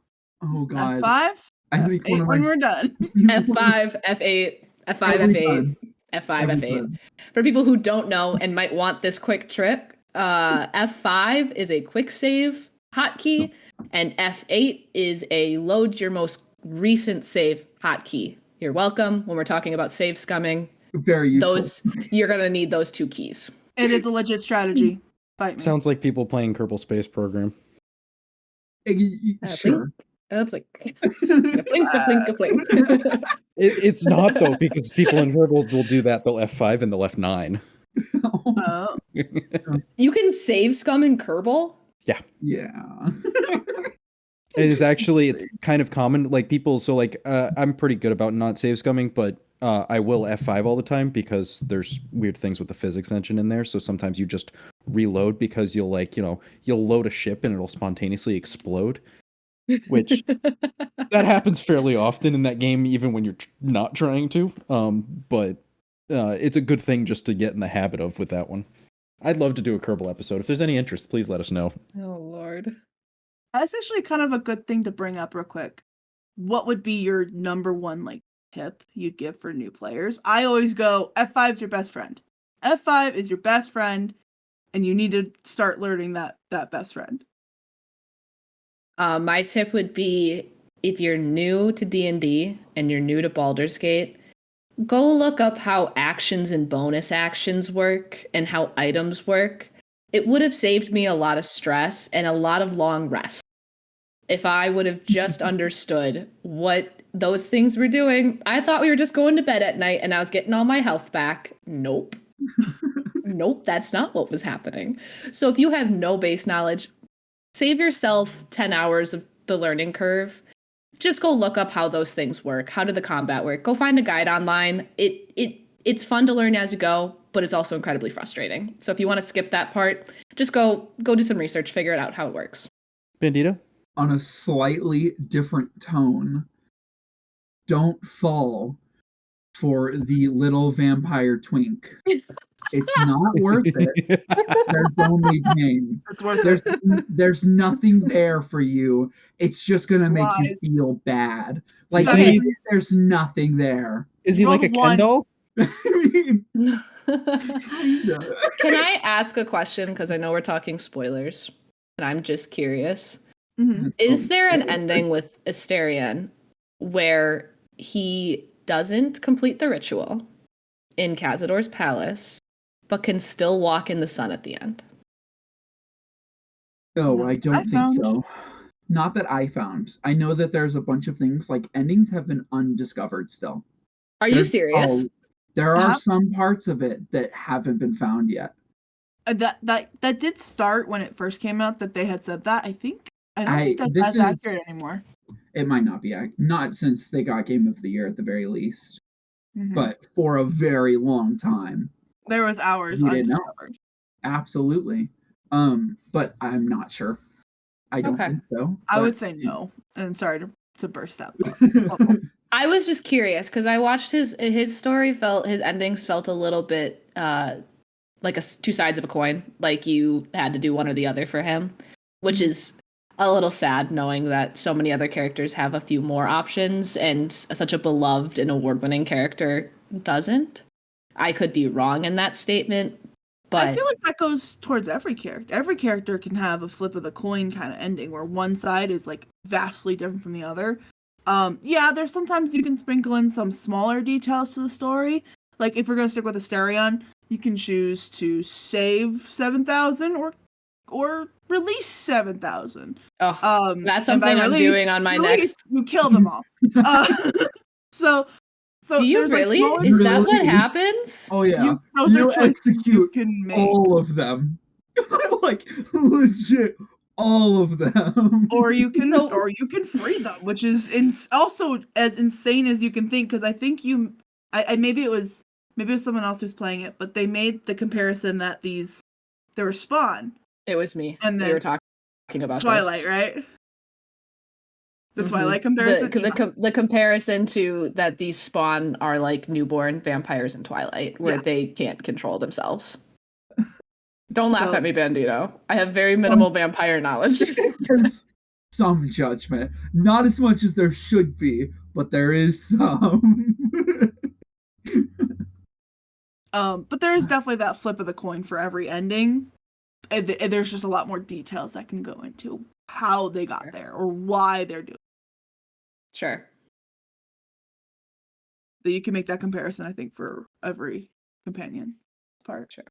Oh, God. F5? I think F8 when we're done. F5, F8, F5, F8, F5, F8. For people who don't know and might want this quick trick, F5 is a quick save hotkey, and F8 is a load your most recent save hotkey. You're welcome. When we're talking about save scumming, very useful. You're gonna need those 2 keys. It is a legit strategy. Fight me. Sounds like people playing Kerbal Space Program. Sure. It's not though, because people in Kerbal will do that. They'll F5 and they'll F9. Oh. You can save scum in Kerbal? Yeah. Yeah. It's kind of common. Like people, so like I'm pretty good about not save scumming, but I will F5 all the time because there's weird things with the physics engine in there. So sometimes you just reload because you'll load a ship and it'll spontaneously explode, which that happens fairly often in that game, even when you're not trying to. But it's a good thing just to get in the habit of with that one. I'd love to do a Kerbal episode. If there's any interest, please let us know. Oh, Lord. That's actually kind of a good thing to bring up real quick. What would be your number one tip you'd give for new players? I always go F5's your best friend. F5 is your best friend, and you need to start learning that best friend. My tip would be if you're new to D&D and you're new to Baldur's Gate, go look up how actions and bonus actions work and how items work. It would have saved me a lot of stress and a lot of long rests if I would have just understood what those things were doing. I thought we were just going to bed at night and I was getting all my health back. Nope. Nope, that's not what was happening. So if you have no base knowledge, save yourself 10 hours of the learning curve. Just go look up how those things work. How did the combat work? Go find a guide online. It's fun to learn as you go, but it's also incredibly frustrating. So if you want to skip that part, just go do some research, figure it out how it works. Bandito? On a slightly different tone, don't fall for the little vampire twink. It's not worth it. There's only pain. It's worth it. There's nothing there for you. It's just gonna make you Lies. feel bad. Like, Like Okay. there's nothing there. Is he like a Roll one. Ken doll? I mean, Can I ask a question? Because I know we're talking spoilers, and I'm just curious. Mhm. Is there an ending with Asterion where he doesn't complete the ritual in Cazador's palace, but can still walk in the sun at the end? No, No, I don't I think found- so. Not that I found. I know that there's a bunch of things like endings have been undiscovered still. Are you serious? There are Uh-huh. some parts of it that haven't been found yet. That did start when it first came out that they had said that. I don't think that's this as is- accurate anymore. It might not be not since they got Game of the Year at the very least, Mhm. but for a very long time. There was hours You didn't know? undiscovered. Absolutely. But I'm not sure. I don't Okay. think so. I would but- say no. And sorry to burst that bubble. I was just curious because I watched his story. His endings felt a little bit like two sides of a coin. Like you had to do one or the other for him, which is a little sad knowing that so many other characters have a few more options and such a beloved and award-winning character doesn't. I could be wrong in that statement, but I feel like that goes towards every character. Every character can have a flip of the coin kind of ending where one side is like vastly different from the other. Yeah, there's sometimes you can sprinkle in some smaller details to the story. Like if we're gonna stick with Asterion, you can choose to save 7,000 or release 7,000. that's And by something I'm doing on my release, next. You kill them all. So Do you there's, like, really? smaller Is that what Really? happens? Oh yeah. those You are choices you execute can make. all of them. Like legit all of them. Or you can So- free them, which is also as insane as you can think. Because I think maybe it was someone else who's playing it, but they made the comparison that there were Spawn It was me. And we then were talking about Twilight, this. right? The Mhm. Twilight comparison. The comparison to that these Spawn are like newborn vampires in Twilight, where Yes. they can't control themselves. Don't laugh So- at me, Bandito. I have very minimal vampire knowledge. There's some judgment. Not as much as there should be, but there is some. But there is definitely that flip of the coin for every ending. And there's just a lot more details that can go into how they got there or why they're doing. Sure. That you can make that comparison, I think, for every companion part. Sure.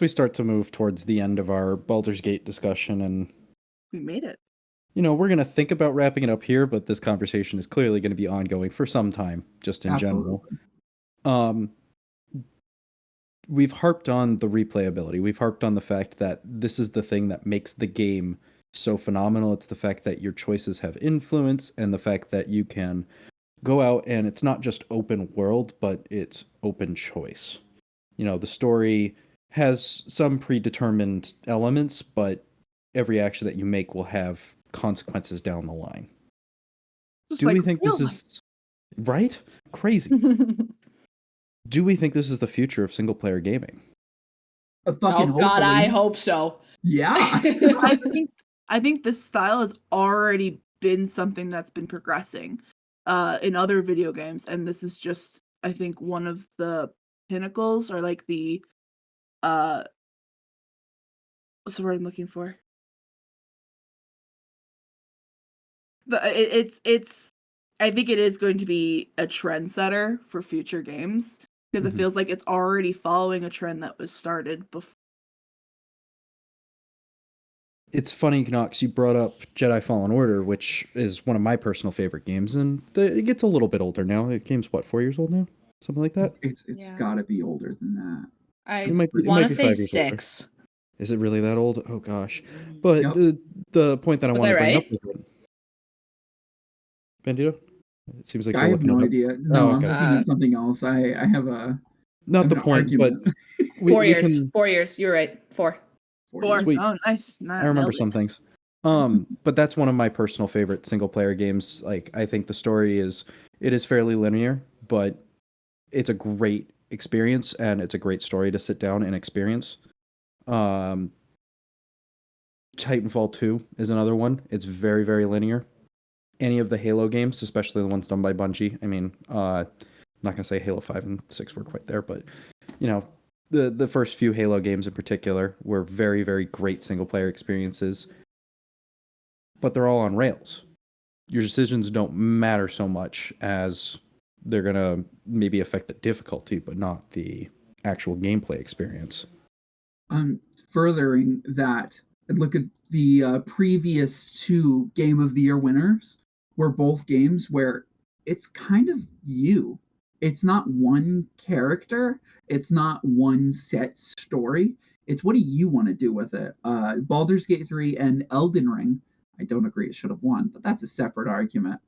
We start to move towards the end of our Baldur's Gate discussion, and We made it. we're going to think about wrapping it up here, but this conversation is clearly going to be ongoing for some time, just in general. We've harped on the replayability. We've harped on the fact that this is the thing that makes the game so phenomenal. It's the fact that your choices have influence, and the fact that you can go out and it's not just open world, but it's open choice. The story has some predetermined elements, but every action that you make will have consequences down the line. Just Do like we think real this life. is right? Crazy. Do we think this is the future of single player gaming? Fucking Oh God, hopefully. I hope so. Yeah. I think this style has already been something that's been progressing in other video games, and this is just, I think, one of the pinnacles or like the what's the word I'm looking for? But it's I think it is going to be a trendsetter for future games because Mhm. it feels like it's already following a trend that was started before. It's funny, Nox, you brought up Jedi Fallen Order, which is one of my personal favorite games, and it gets a little bit older now. The game's, 4 years old now? Something like that? It's Yeah. gotta be older than that. I It might be want to 5 say years older. 6. Is it really that old? Oh, gosh. But Yep. the point that I Was want I to bring right? up with it... Bandito? It seems like I you're have looking no it up. idea. No, Oh, I'm okay. looking at something else. I have a Not the an point, but argument. we 4 years. can... 4 years. You're right. 4. Four. Sweet. Oh, nice. I remember some things. But that's one of my personal favorite single player games. Like, I think the story is It is fairly linear, but it's a great experience and it's a great story to sit down and experience. Titanfall 2 is another one. It's very, very linear. Any of the Halo games, especially the ones done by Bungie. I mean, I'm not going to say Halo 5 and 6 were quite there, but, you know, the first few Halo games in particular were very, very great single-player experiences. But they're all on rails. Your decisions don't matter so much as they're going to maybe affect the difficulty, but not the actual gameplay experience. Furthering that, look at the previous 2 Game of the Year winners were both games where it's kind of you. It's not one character. It's not one set story. It's what do you want to do with it? Baldur's Gate 3 and Elden Ring, I don't agree it should have won, but that's a separate argument.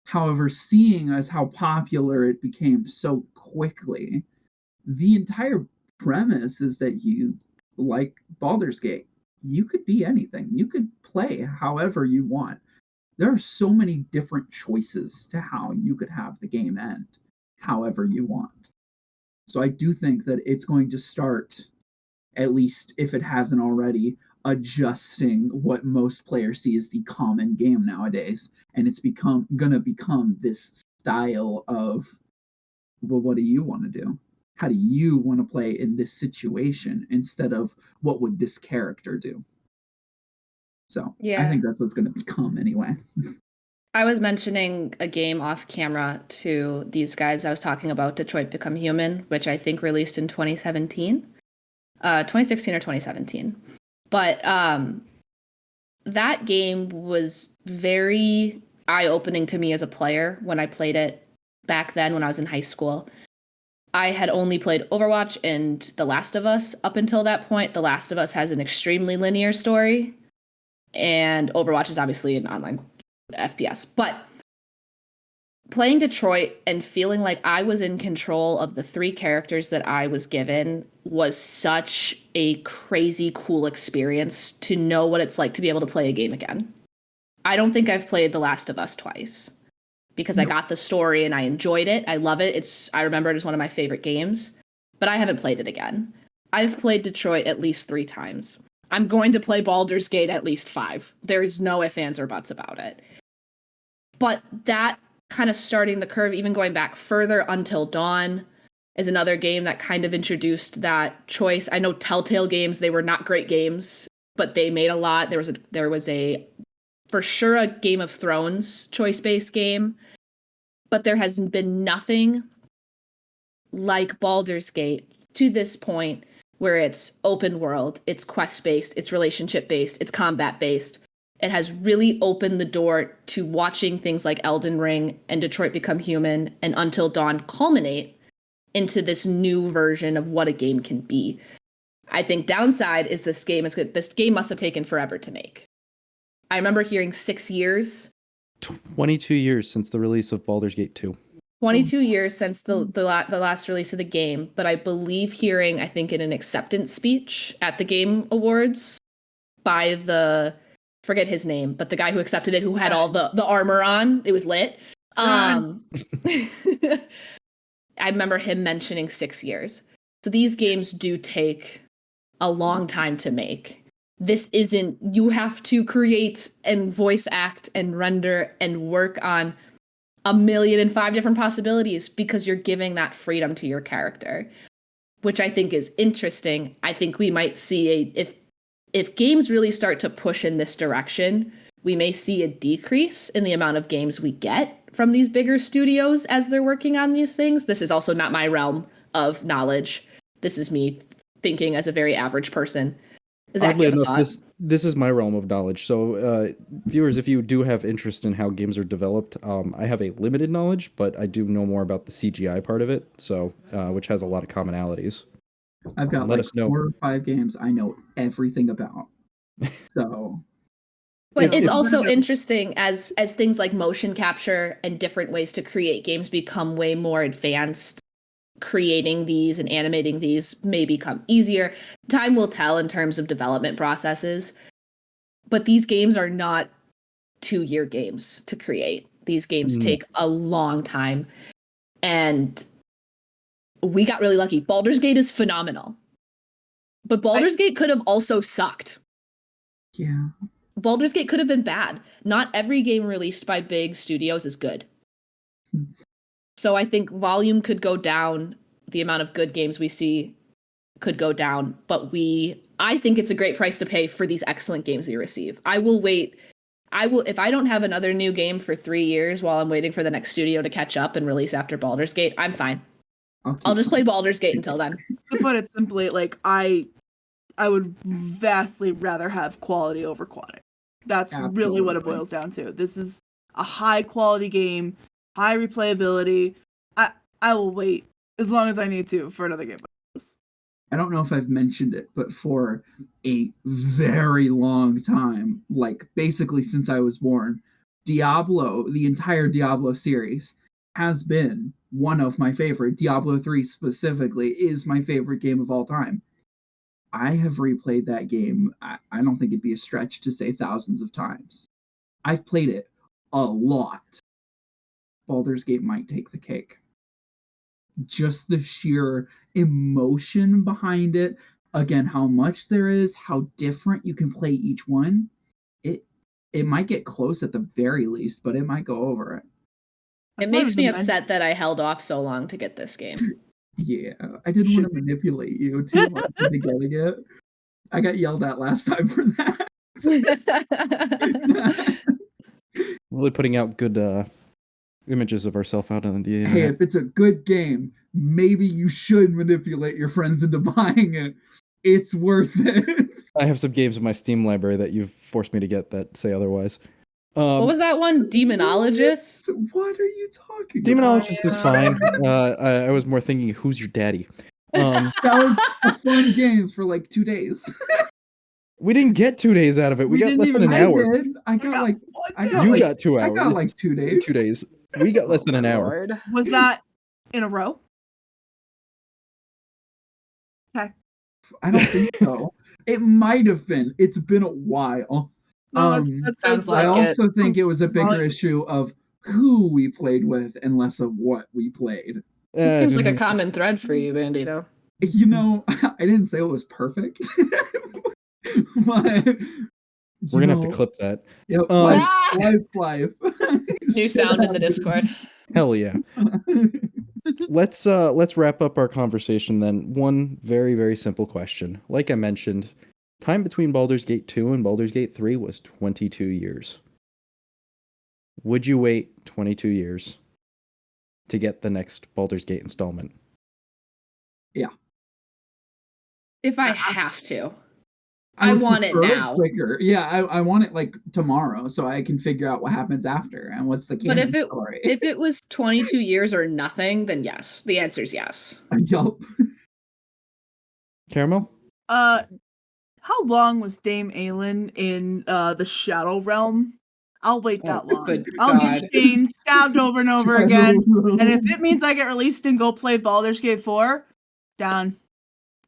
However, seeing as how popular it became so quickly, the entire premise is that you, like Baldur's Gate, you could be anything. You could play however you want. There are so many different choices to how you could have the game end however you want. So I do think that it's going to start, at least if it hasn't already, adjusting what most players see as the common game nowadays, and it's gonna become this style of, well, what do you want to do? How do you want to play in this situation instead of what would this character do? So I think that's what's going to become anyway. I was mentioning a game off camera to these guys. I was talking about Detroit Become Human, which I think released in 2017, 2016 or 2017. But that game was very eye-opening to me as a player when I played it back then when I was in high school. I had only played Overwatch and The Last of Us up until that point. The Last of Us has an extremely linear story, and Overwatch is obviously an online FPS. But playing Detroit and feeling like I was in control of the 3 characters that I was given was such a crazy cool experience to know what it's like to be able to play a game again. I don't think I've played The Last of Us twice because I got the story and I enjoyed it. I love it. I remember it as one of my favorite games, but I haven't played it again. I've played Detroit at least 3 times. I'm going to play Baldur's Gate at least 5. There's no ifs, ands, or buts about it. But that kind of starting the curve, even going back further, Until Dawn is another game that kind of introduced that choice. I know Telltale games, they were not great games, but they made a lot. There was a for sure a Game of Thrones choice-based game, but there has been nothing like Baldur's Gate to this point where it's open world, it's quest-based, it's relationship-based, it's combat-based. It has really opened the door to watching things like Elden Ring and Detroit Become Human and Until Dawn culminate into this new version of what a game can be. I think downside is this game is good. This game must have taken forever to make. I remember hearing 6 years. 22 years since the release of Baldur's Gate 2. 22 years since the last release of the game, but I believe hearing, I think in an acceptance speech at the Game Awards by forget his name, but the guy who accepted it, who had all the armor on, it was lit. I remember him mentioning 6 years. So these games do take a long time to make. This isn't, you have to create and voice act and render and work on 1,005 different possibilities because you're giving that freedom to your character, which I think is interesting. I think we might see if games really start to push in this direction, we may see a decrease in the amount of games we get from these bigger studios as they're working on these things. This is also not my realm of knowledge. This is me thinking as a very average person. Oddly enough, this is my realm of knowledge. So, viewers, if you do have interest in how games are developed, I have a limited knowledge, but I do know more about the CGI part of it, so which has a lot of commonalities. I've got 4 or 5 games I know everything about. So, but it's also interesting as things like motion capture and different ways to create games become way more advanced. Creating these and animating these may become easier. Time will tell in terms of development processes, but these games are not 2-year games to create. These games take a long time. And we got really lucky. Baldur's Gate is phenomenal. But Baldur's Gate could have also sucked. Yeah. Baldur's Gate could have been bad. Not every game released by big studios is good. So I think volume could go down. The amount of good games we see could go down. But I think it's a great price to pay for these excellent games we receive. I will wait. If I don't have another new game for 3 years while I'm waiting for the next studio to catch up and release after Baldur's Gate, I'm fine. I'll just play Baldur's Gate until then. To put it simply, like I would vastly rather have quality over quantity. That's really what it boils down to. This is a high quality game, high replayability. I will wait as long as I need to for another game. I don't know if I've mentioned it, but for a very long time, like basically since I was born, Diablo, the entire Diablo series, has been one of my favorite. Diablo 3 specifically is my favorite game of all time. I have replayed that game, I don't think it'd be a stretch to say thousands of times. I've played it a lot. Baldur's Gate might take the cake. Just the sheer emotion behind it, again, how much there is, how different you can play each one, it might get close at the very least, but it might go over it. It makes me upset that I held off so long to get this game. Yeah, I didn't want to manipulate you too much into getting it. I got yelled at last time for that. Really putting out good images of ourselves out on the internet. Hey, if it's a good game, maybe you should manipulate your friends into buying it. It's worth it. I have some games in my Steam library that you've forced me to get that say otherwise. What was that one? Demonologist? What are you talking Demonologist about? is fine. I was more thinking, who's your daddy? That was a fun game for like 2 days. We didn't get 2 days out of it. We got less than an hour. I got You got 2 hours. I got like 2 days. 2 days. We got less than an hour. Lord. Was that in a row? Okay. I don't think so. It might have been. It's been a while. No, that sounds like I also think it was a bigger issue of who we played with and less of what we played. It seems like a common thread for you, Bandito. You know, I didn't say it was perfect. But we're gonna have to clip that. Yep, life. New sound in the Discord. Hell yeah. Let's wrap up our conversation then. One very, very simple question. Like I mentioned, time between Baldur's Gate 2 and Baldur's Gate 3 was 22 years. Would you wait 22 years to get the next Baldur's Gate installment? Yeah. If I have to. I want it now. Quicker. Yeah, I want it like tomorrow so I can figure out what happens after and what's the canon story. If it was 22 years or nothing, then yes. The answer is yes. Yup. Caramel? How long was Dame Aelin in the Shadow Realm? I'll wait that long. I'll get chained, stabbed over and over again. And if it means I get released and go play Baldur's Gate 4, down.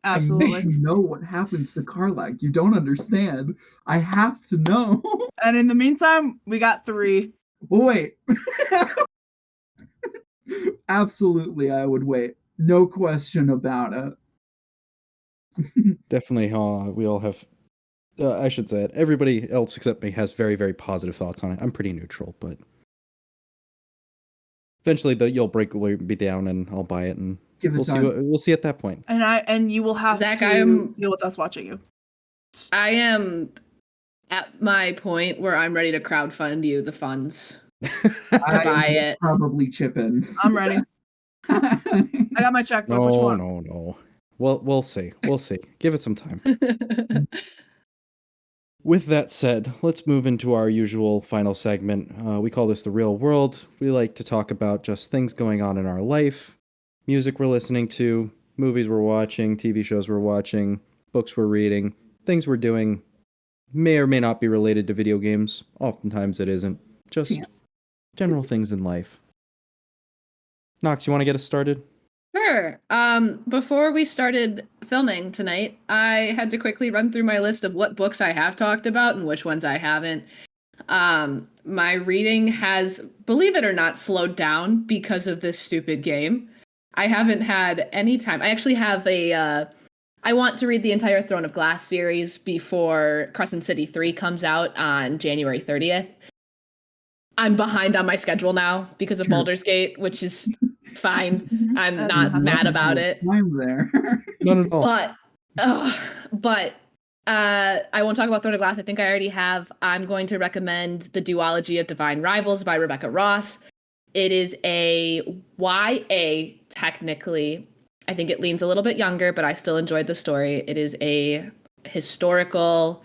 Absolutely. I need to know what happens to Karlach. You don't understand. I have to know. And in the meantime, we got 3. Wait. Absolutely, I would wait. No question about it. Definitely, we all have. I should say it. Everybody else except me has very, very positive thoughts on it. I'm pretty neutral, but eventually you'll break be down, and I'll buy it, and we'll see at that point. And you will have Zach, to deal with us watching you. I am at my point where I'm ready to crowdfund you the funds to buy it. Probably chip in. I'm ready. I got my checkbook. Which one? No. Well, we'll see. Give it some time. With that said, let's move into our usual final segment. We call this The Real World. We like to talk about just things going on in our life, music we're listening to, movies we're watching, TV shows we're watching, books we're reading, things we're doing. May or may not be related to video games. Oftentimes it isn't. Just general things in life. Nox, you want to get us started? Sure. Before we started filming tonight, I had to quickly run through my list of what books I have talked about and which ones I haven't. My reading has, believe it or not, slowed down because of this stupid game. I haven't had any time. I actually have I want to read the entire Throne of Glass series before Crescent City 3 comes out on January 30th. I'm behind on my schedule now because of Baldur's Gate, which is fine. I'm not mad about it. I'm there. Not at all. But I won't talk about Throne of Glass. I think I already have. I'm going to recommend The Duology of Divine Rivals by Rebecca Ross. It is a YA, technically. I think it leans a little bit younger, but I still enjoyed the story. It is a historical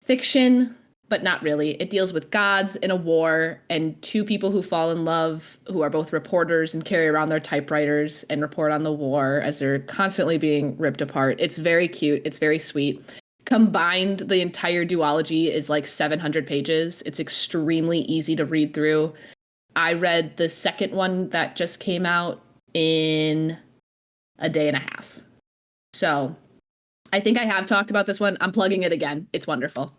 fiction, but not really. It deals with gods in a war and two people who fall in love, who are both reporters and carry around their typewriters and report on the war as they're constantly being ripped apart. It's very cute. It's very sweet. Combined, the entire duology is like 700 pages. It's extremely easy to read through. I read the second one that just came out in a day and a half. So I think I have talked about this one. I'm plugging it again. It's wonderful.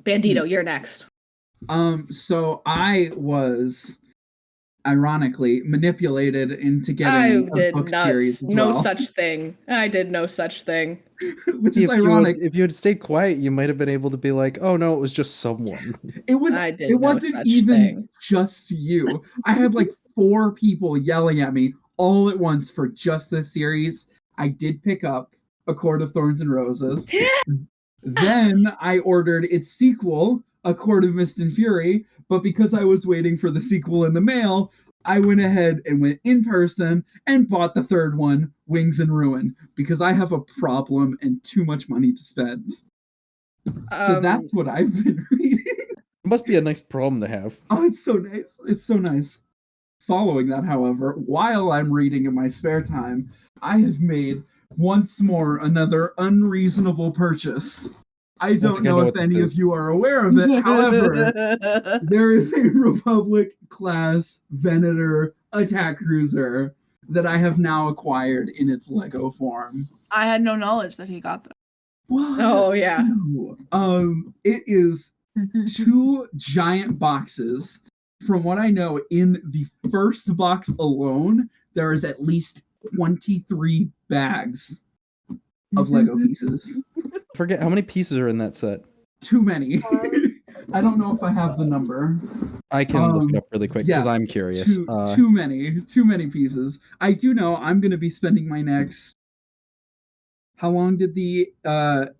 Bandito, you're next. So I was ironically manipulated into getting a book series as no well. such thing. I did no such thing. Which is ironic. If you had stayed quiet, you might have been able to be like, "Oh no, it was just someone." It wasn't even just you. I had like 4 people yelling at me all at once for just this series. I did pick up A Court of Thorns and Roses. Then I ordered its sequel, A Court of Mist and Fury, but because I was waiting for the sequel in the mail, I went ahead and went in person and bought the third one, Wings and Ruin, because I have a problem and too much money to spend. So that's what I've been reading. It must be a nice problem to have. Oh, it's so nice. It's so nice. Following that, however, while I'm reading in my spare time, I have made once more another unreasonable purchase. I don't know if any of you are aware of it. However, there is a Republic class Venator attack cruiser that I have now acquired in its Lego form. I had no knowledge that he got that. What? Oh yeah. It is 2 giant boxes. From what I know, in the first box alone, there is at least 23 bags of Lego pieces. Forget how many pieces are in that set. Too many. I don't know if I have the number. I can look it up really quick because I'm curious. Too many pieces. I do know I'm going to be spending my next. How long did the AT-AT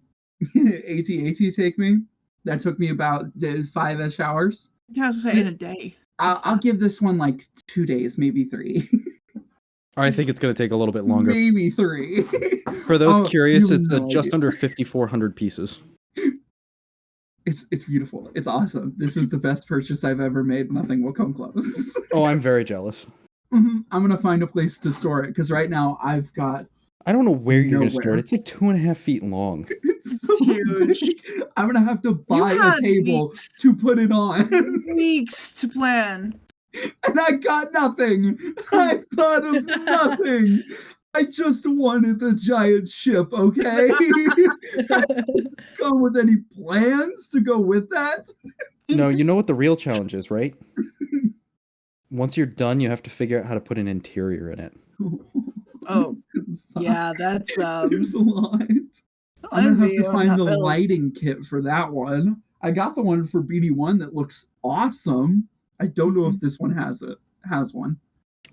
take me? That took me about 5-ish hours. Yeah, I was gonna say in a day. I'll give this one like 2 days, maybe 3. I think it's going to take a little bit longer. Maybe 3. For those curious, it's just under 5,400 pieces. It's beautiful. It's awesome. This is the best purchase I've ever made. Nothing will come close. Oh, I'm very jealous. I'm going to find a place to store it because right now I've got... I don't know where you're going to store it. It's like 2.5 feet long. It's so huge. I'm going to have to buy a table to put it on. Weeks to plan. And I got nothing. I thought of nothing. I just wanted the giant ship, okay? Come with any plans to go with that? No, you know what the real challenge is, right? Once you're done, you have to figure out how to put an interior in it. Oh, yeah, that's There's a lot. I'm gonna have to find the lighting kit for that one. I got the one for BD1 that looks awesome. I don't know if this one has one.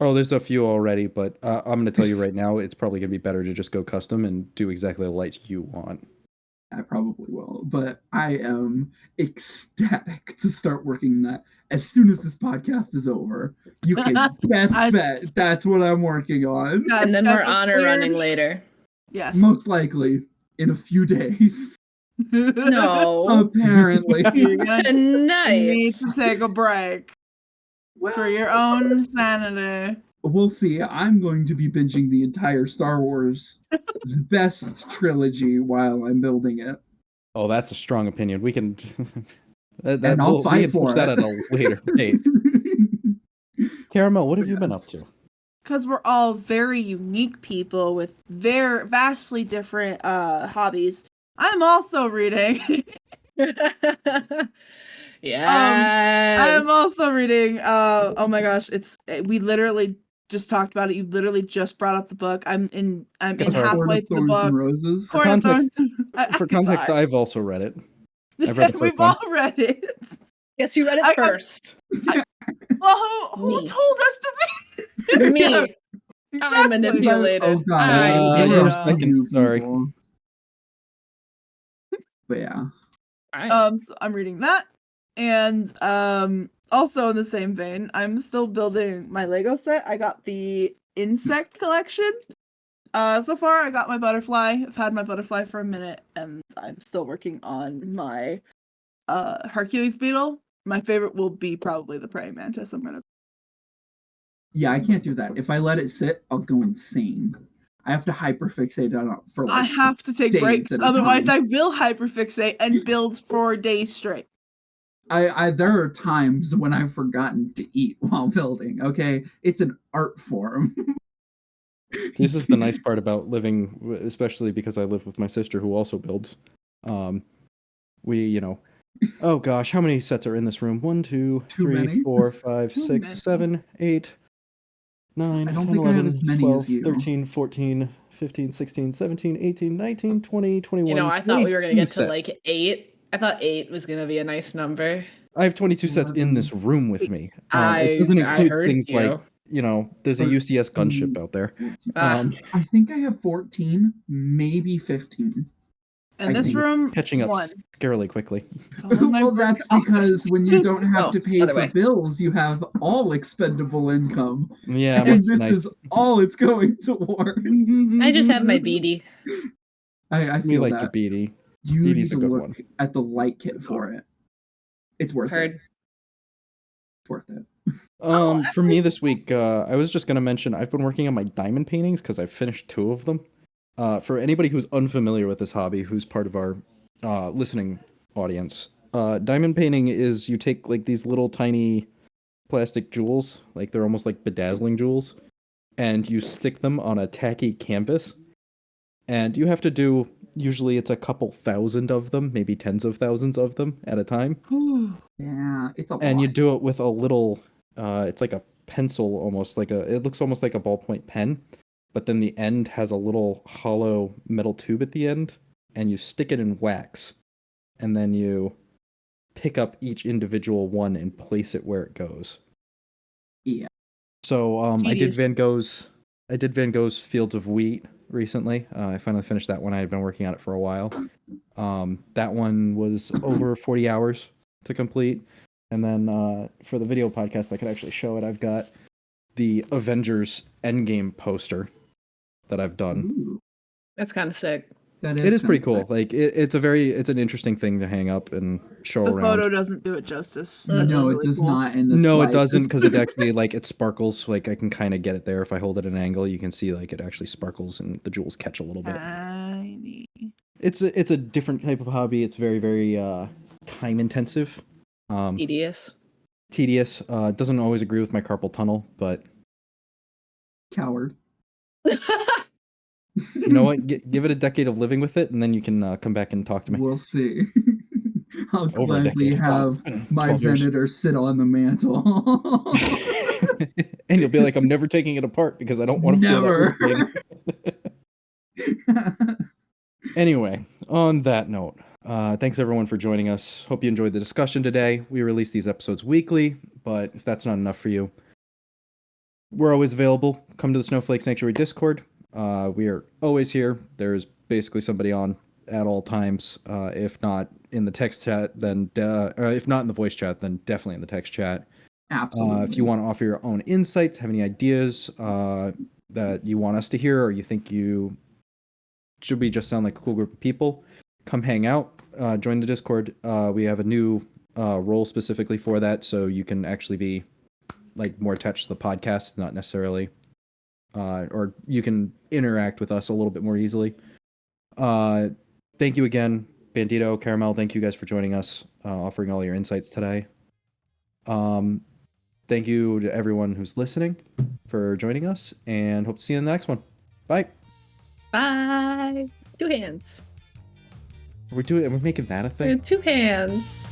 Oh, there's a few already, but I'm going to tell you right now, it's probably going to be better to just go custom and do exactly the lights you want. I probably will, but I am ecstatic to start working that as soon as this podcast is over. You can best bet that's what I'm working on. And then we're honor running later. Yes. Most likely in a few days. No. Apparently. Tonight. You need to take a break. For your own sanity. We'll see. I'm going to be binging the entire Star Wars best trilogy while I'm building it. Oh, that's a strong opinion. We can... and I'll fight for that at a later date. Caramel, what have you been up to? Because we're all very unique people with their vastly different hobbies. I'm also reading. Yes. I'm also reading. Oh my gosh, we literally just talked about it. You literally just brought up the book. I'm in It's hard. halfway through the book. Roses. For context, For I've also read it. I've read the first We've one. all read it. Yes, you read it first. Well, who Me. told us to read it? Me. Yeah, I exactly. manipulated. Oh, God. I did you're it a all. second. Sorry. But yeah. Right. So I'm reading that, and also in the same vein, I'm still building my Lego set. I got the insect collection. So far I got my butterfly. I've had my butterfly for a minute, and I'm still working on my Hercules beetle. My favorite will be probably the praying mantis. Yeah, I can't do that. If I let it sit, I'll go insane. I have to hyperfixate on it for I have to take days breaks, at a otherwise time. I will hyperfixate and build for days straight. I there are times when I've forgotten to eat while building. Okay, it's an art form. This is the nice part about living, especially because I live with my sister who also builds. Oh gosh, how many sets are in this room? 1, 2, 3, 4, 5, 6, 7, 8, 9, I don't 10, think I have 11, as many 12, as you. 13, 14, 15, 16, 17, 18, 19, 20, 21. I thought we were going to get to sets. like 8. I thought 8 was going to be a nice number. I have 22 sets in this room with me. It doesn't I include heard things you. like, there's a UCS gunship out there. I think I have 14, maybe 15. And this room, catching up 1. scarily quickly. Well, that's because when you don't have to pay other for way. bills, you have all expendable income. Yeah, And this is all it's going towards. I just have my BD. I We feel like that. your BD. You BD's need to a good look one. at the light kit for it. It's worth it. It's worth it. For me this week, I was just gonna mention I've been working on my diamond paintings because I've finished 2 of them. For anybody who's unfamiliar with this hobby, who's part of our listening audience, diamond painting is you take like these little tiny plastic jewels, like they're almost like bedazzling jewels, and you stick them on a tacky canvas, and you have to do, usually it's a couple thousand of them, maybe tens of thousands of them at a time. Yeah, it's a lot. And you do it with a little, it's like a pencil, it looks almost like a ballpoint pen, but then the end has a little hollow metal tube at the end, and you stick it in wax, and then you pick up each individual one and place it where it goes. Yeah. So I did Van Gogh's Fields of Wheat recently. I finally finished that one. I had been working on it for a while. That one was over 40 hours to complete. And then for the video podcast, I could actually show it. I've got the Avengers Endgame poster that I've done. Ooh, That's kind of sick. it is pretty cool. Like it's an interesting thing to hang up and show The around. photo doesn't do it justice. No, it does not. No, it doesn't, because it actually it sparkles. Like I can kind of get it there. If I hold it at an angle, you can see like it actually sparkles and the jewels catch a little bit. Tiny. It's a different type of hobby. It's very, very time intensive. Tedious. Doesn't always agree with my carpal tunnel, but Coward. you know what? Give it a decade of living with it, and then you can come back and talk to me. We'll see. I'll Over a gladly decade. have my Venator sit on the mantle. And you'll be like, I'm never taking it apart because I don't want to feel that pain. Anyway, on that note, thanks everyone for joining us. Hope you enjoyed the discussion today. We release these episodes weekly, but if that's not enough for you, we're always available. Come to the Snowflake Sanctuary Discord. We are always here. There's basically somebody on at all times. If not in the text chat, then if not in the voice chat, then definitely in the text chat. Absolutely. If you want to offer your own insights, have any ideas that you want us to hear, or you think should we just sound like a cool group of people, come hang out, join the Discord. We have a new role specifically for that, so you can actually be like more attached to the podcast, not necessarily, or you can interact with us a little bit more easily. Thank you again, Bandito, Caramel. Thank you guys for joining us, offering all your insights today. Thank you to everyone who's listening for joining us, and hope to see you in the next one. Bye. Bye. 2 hands. We're making that a thing? 2 hands.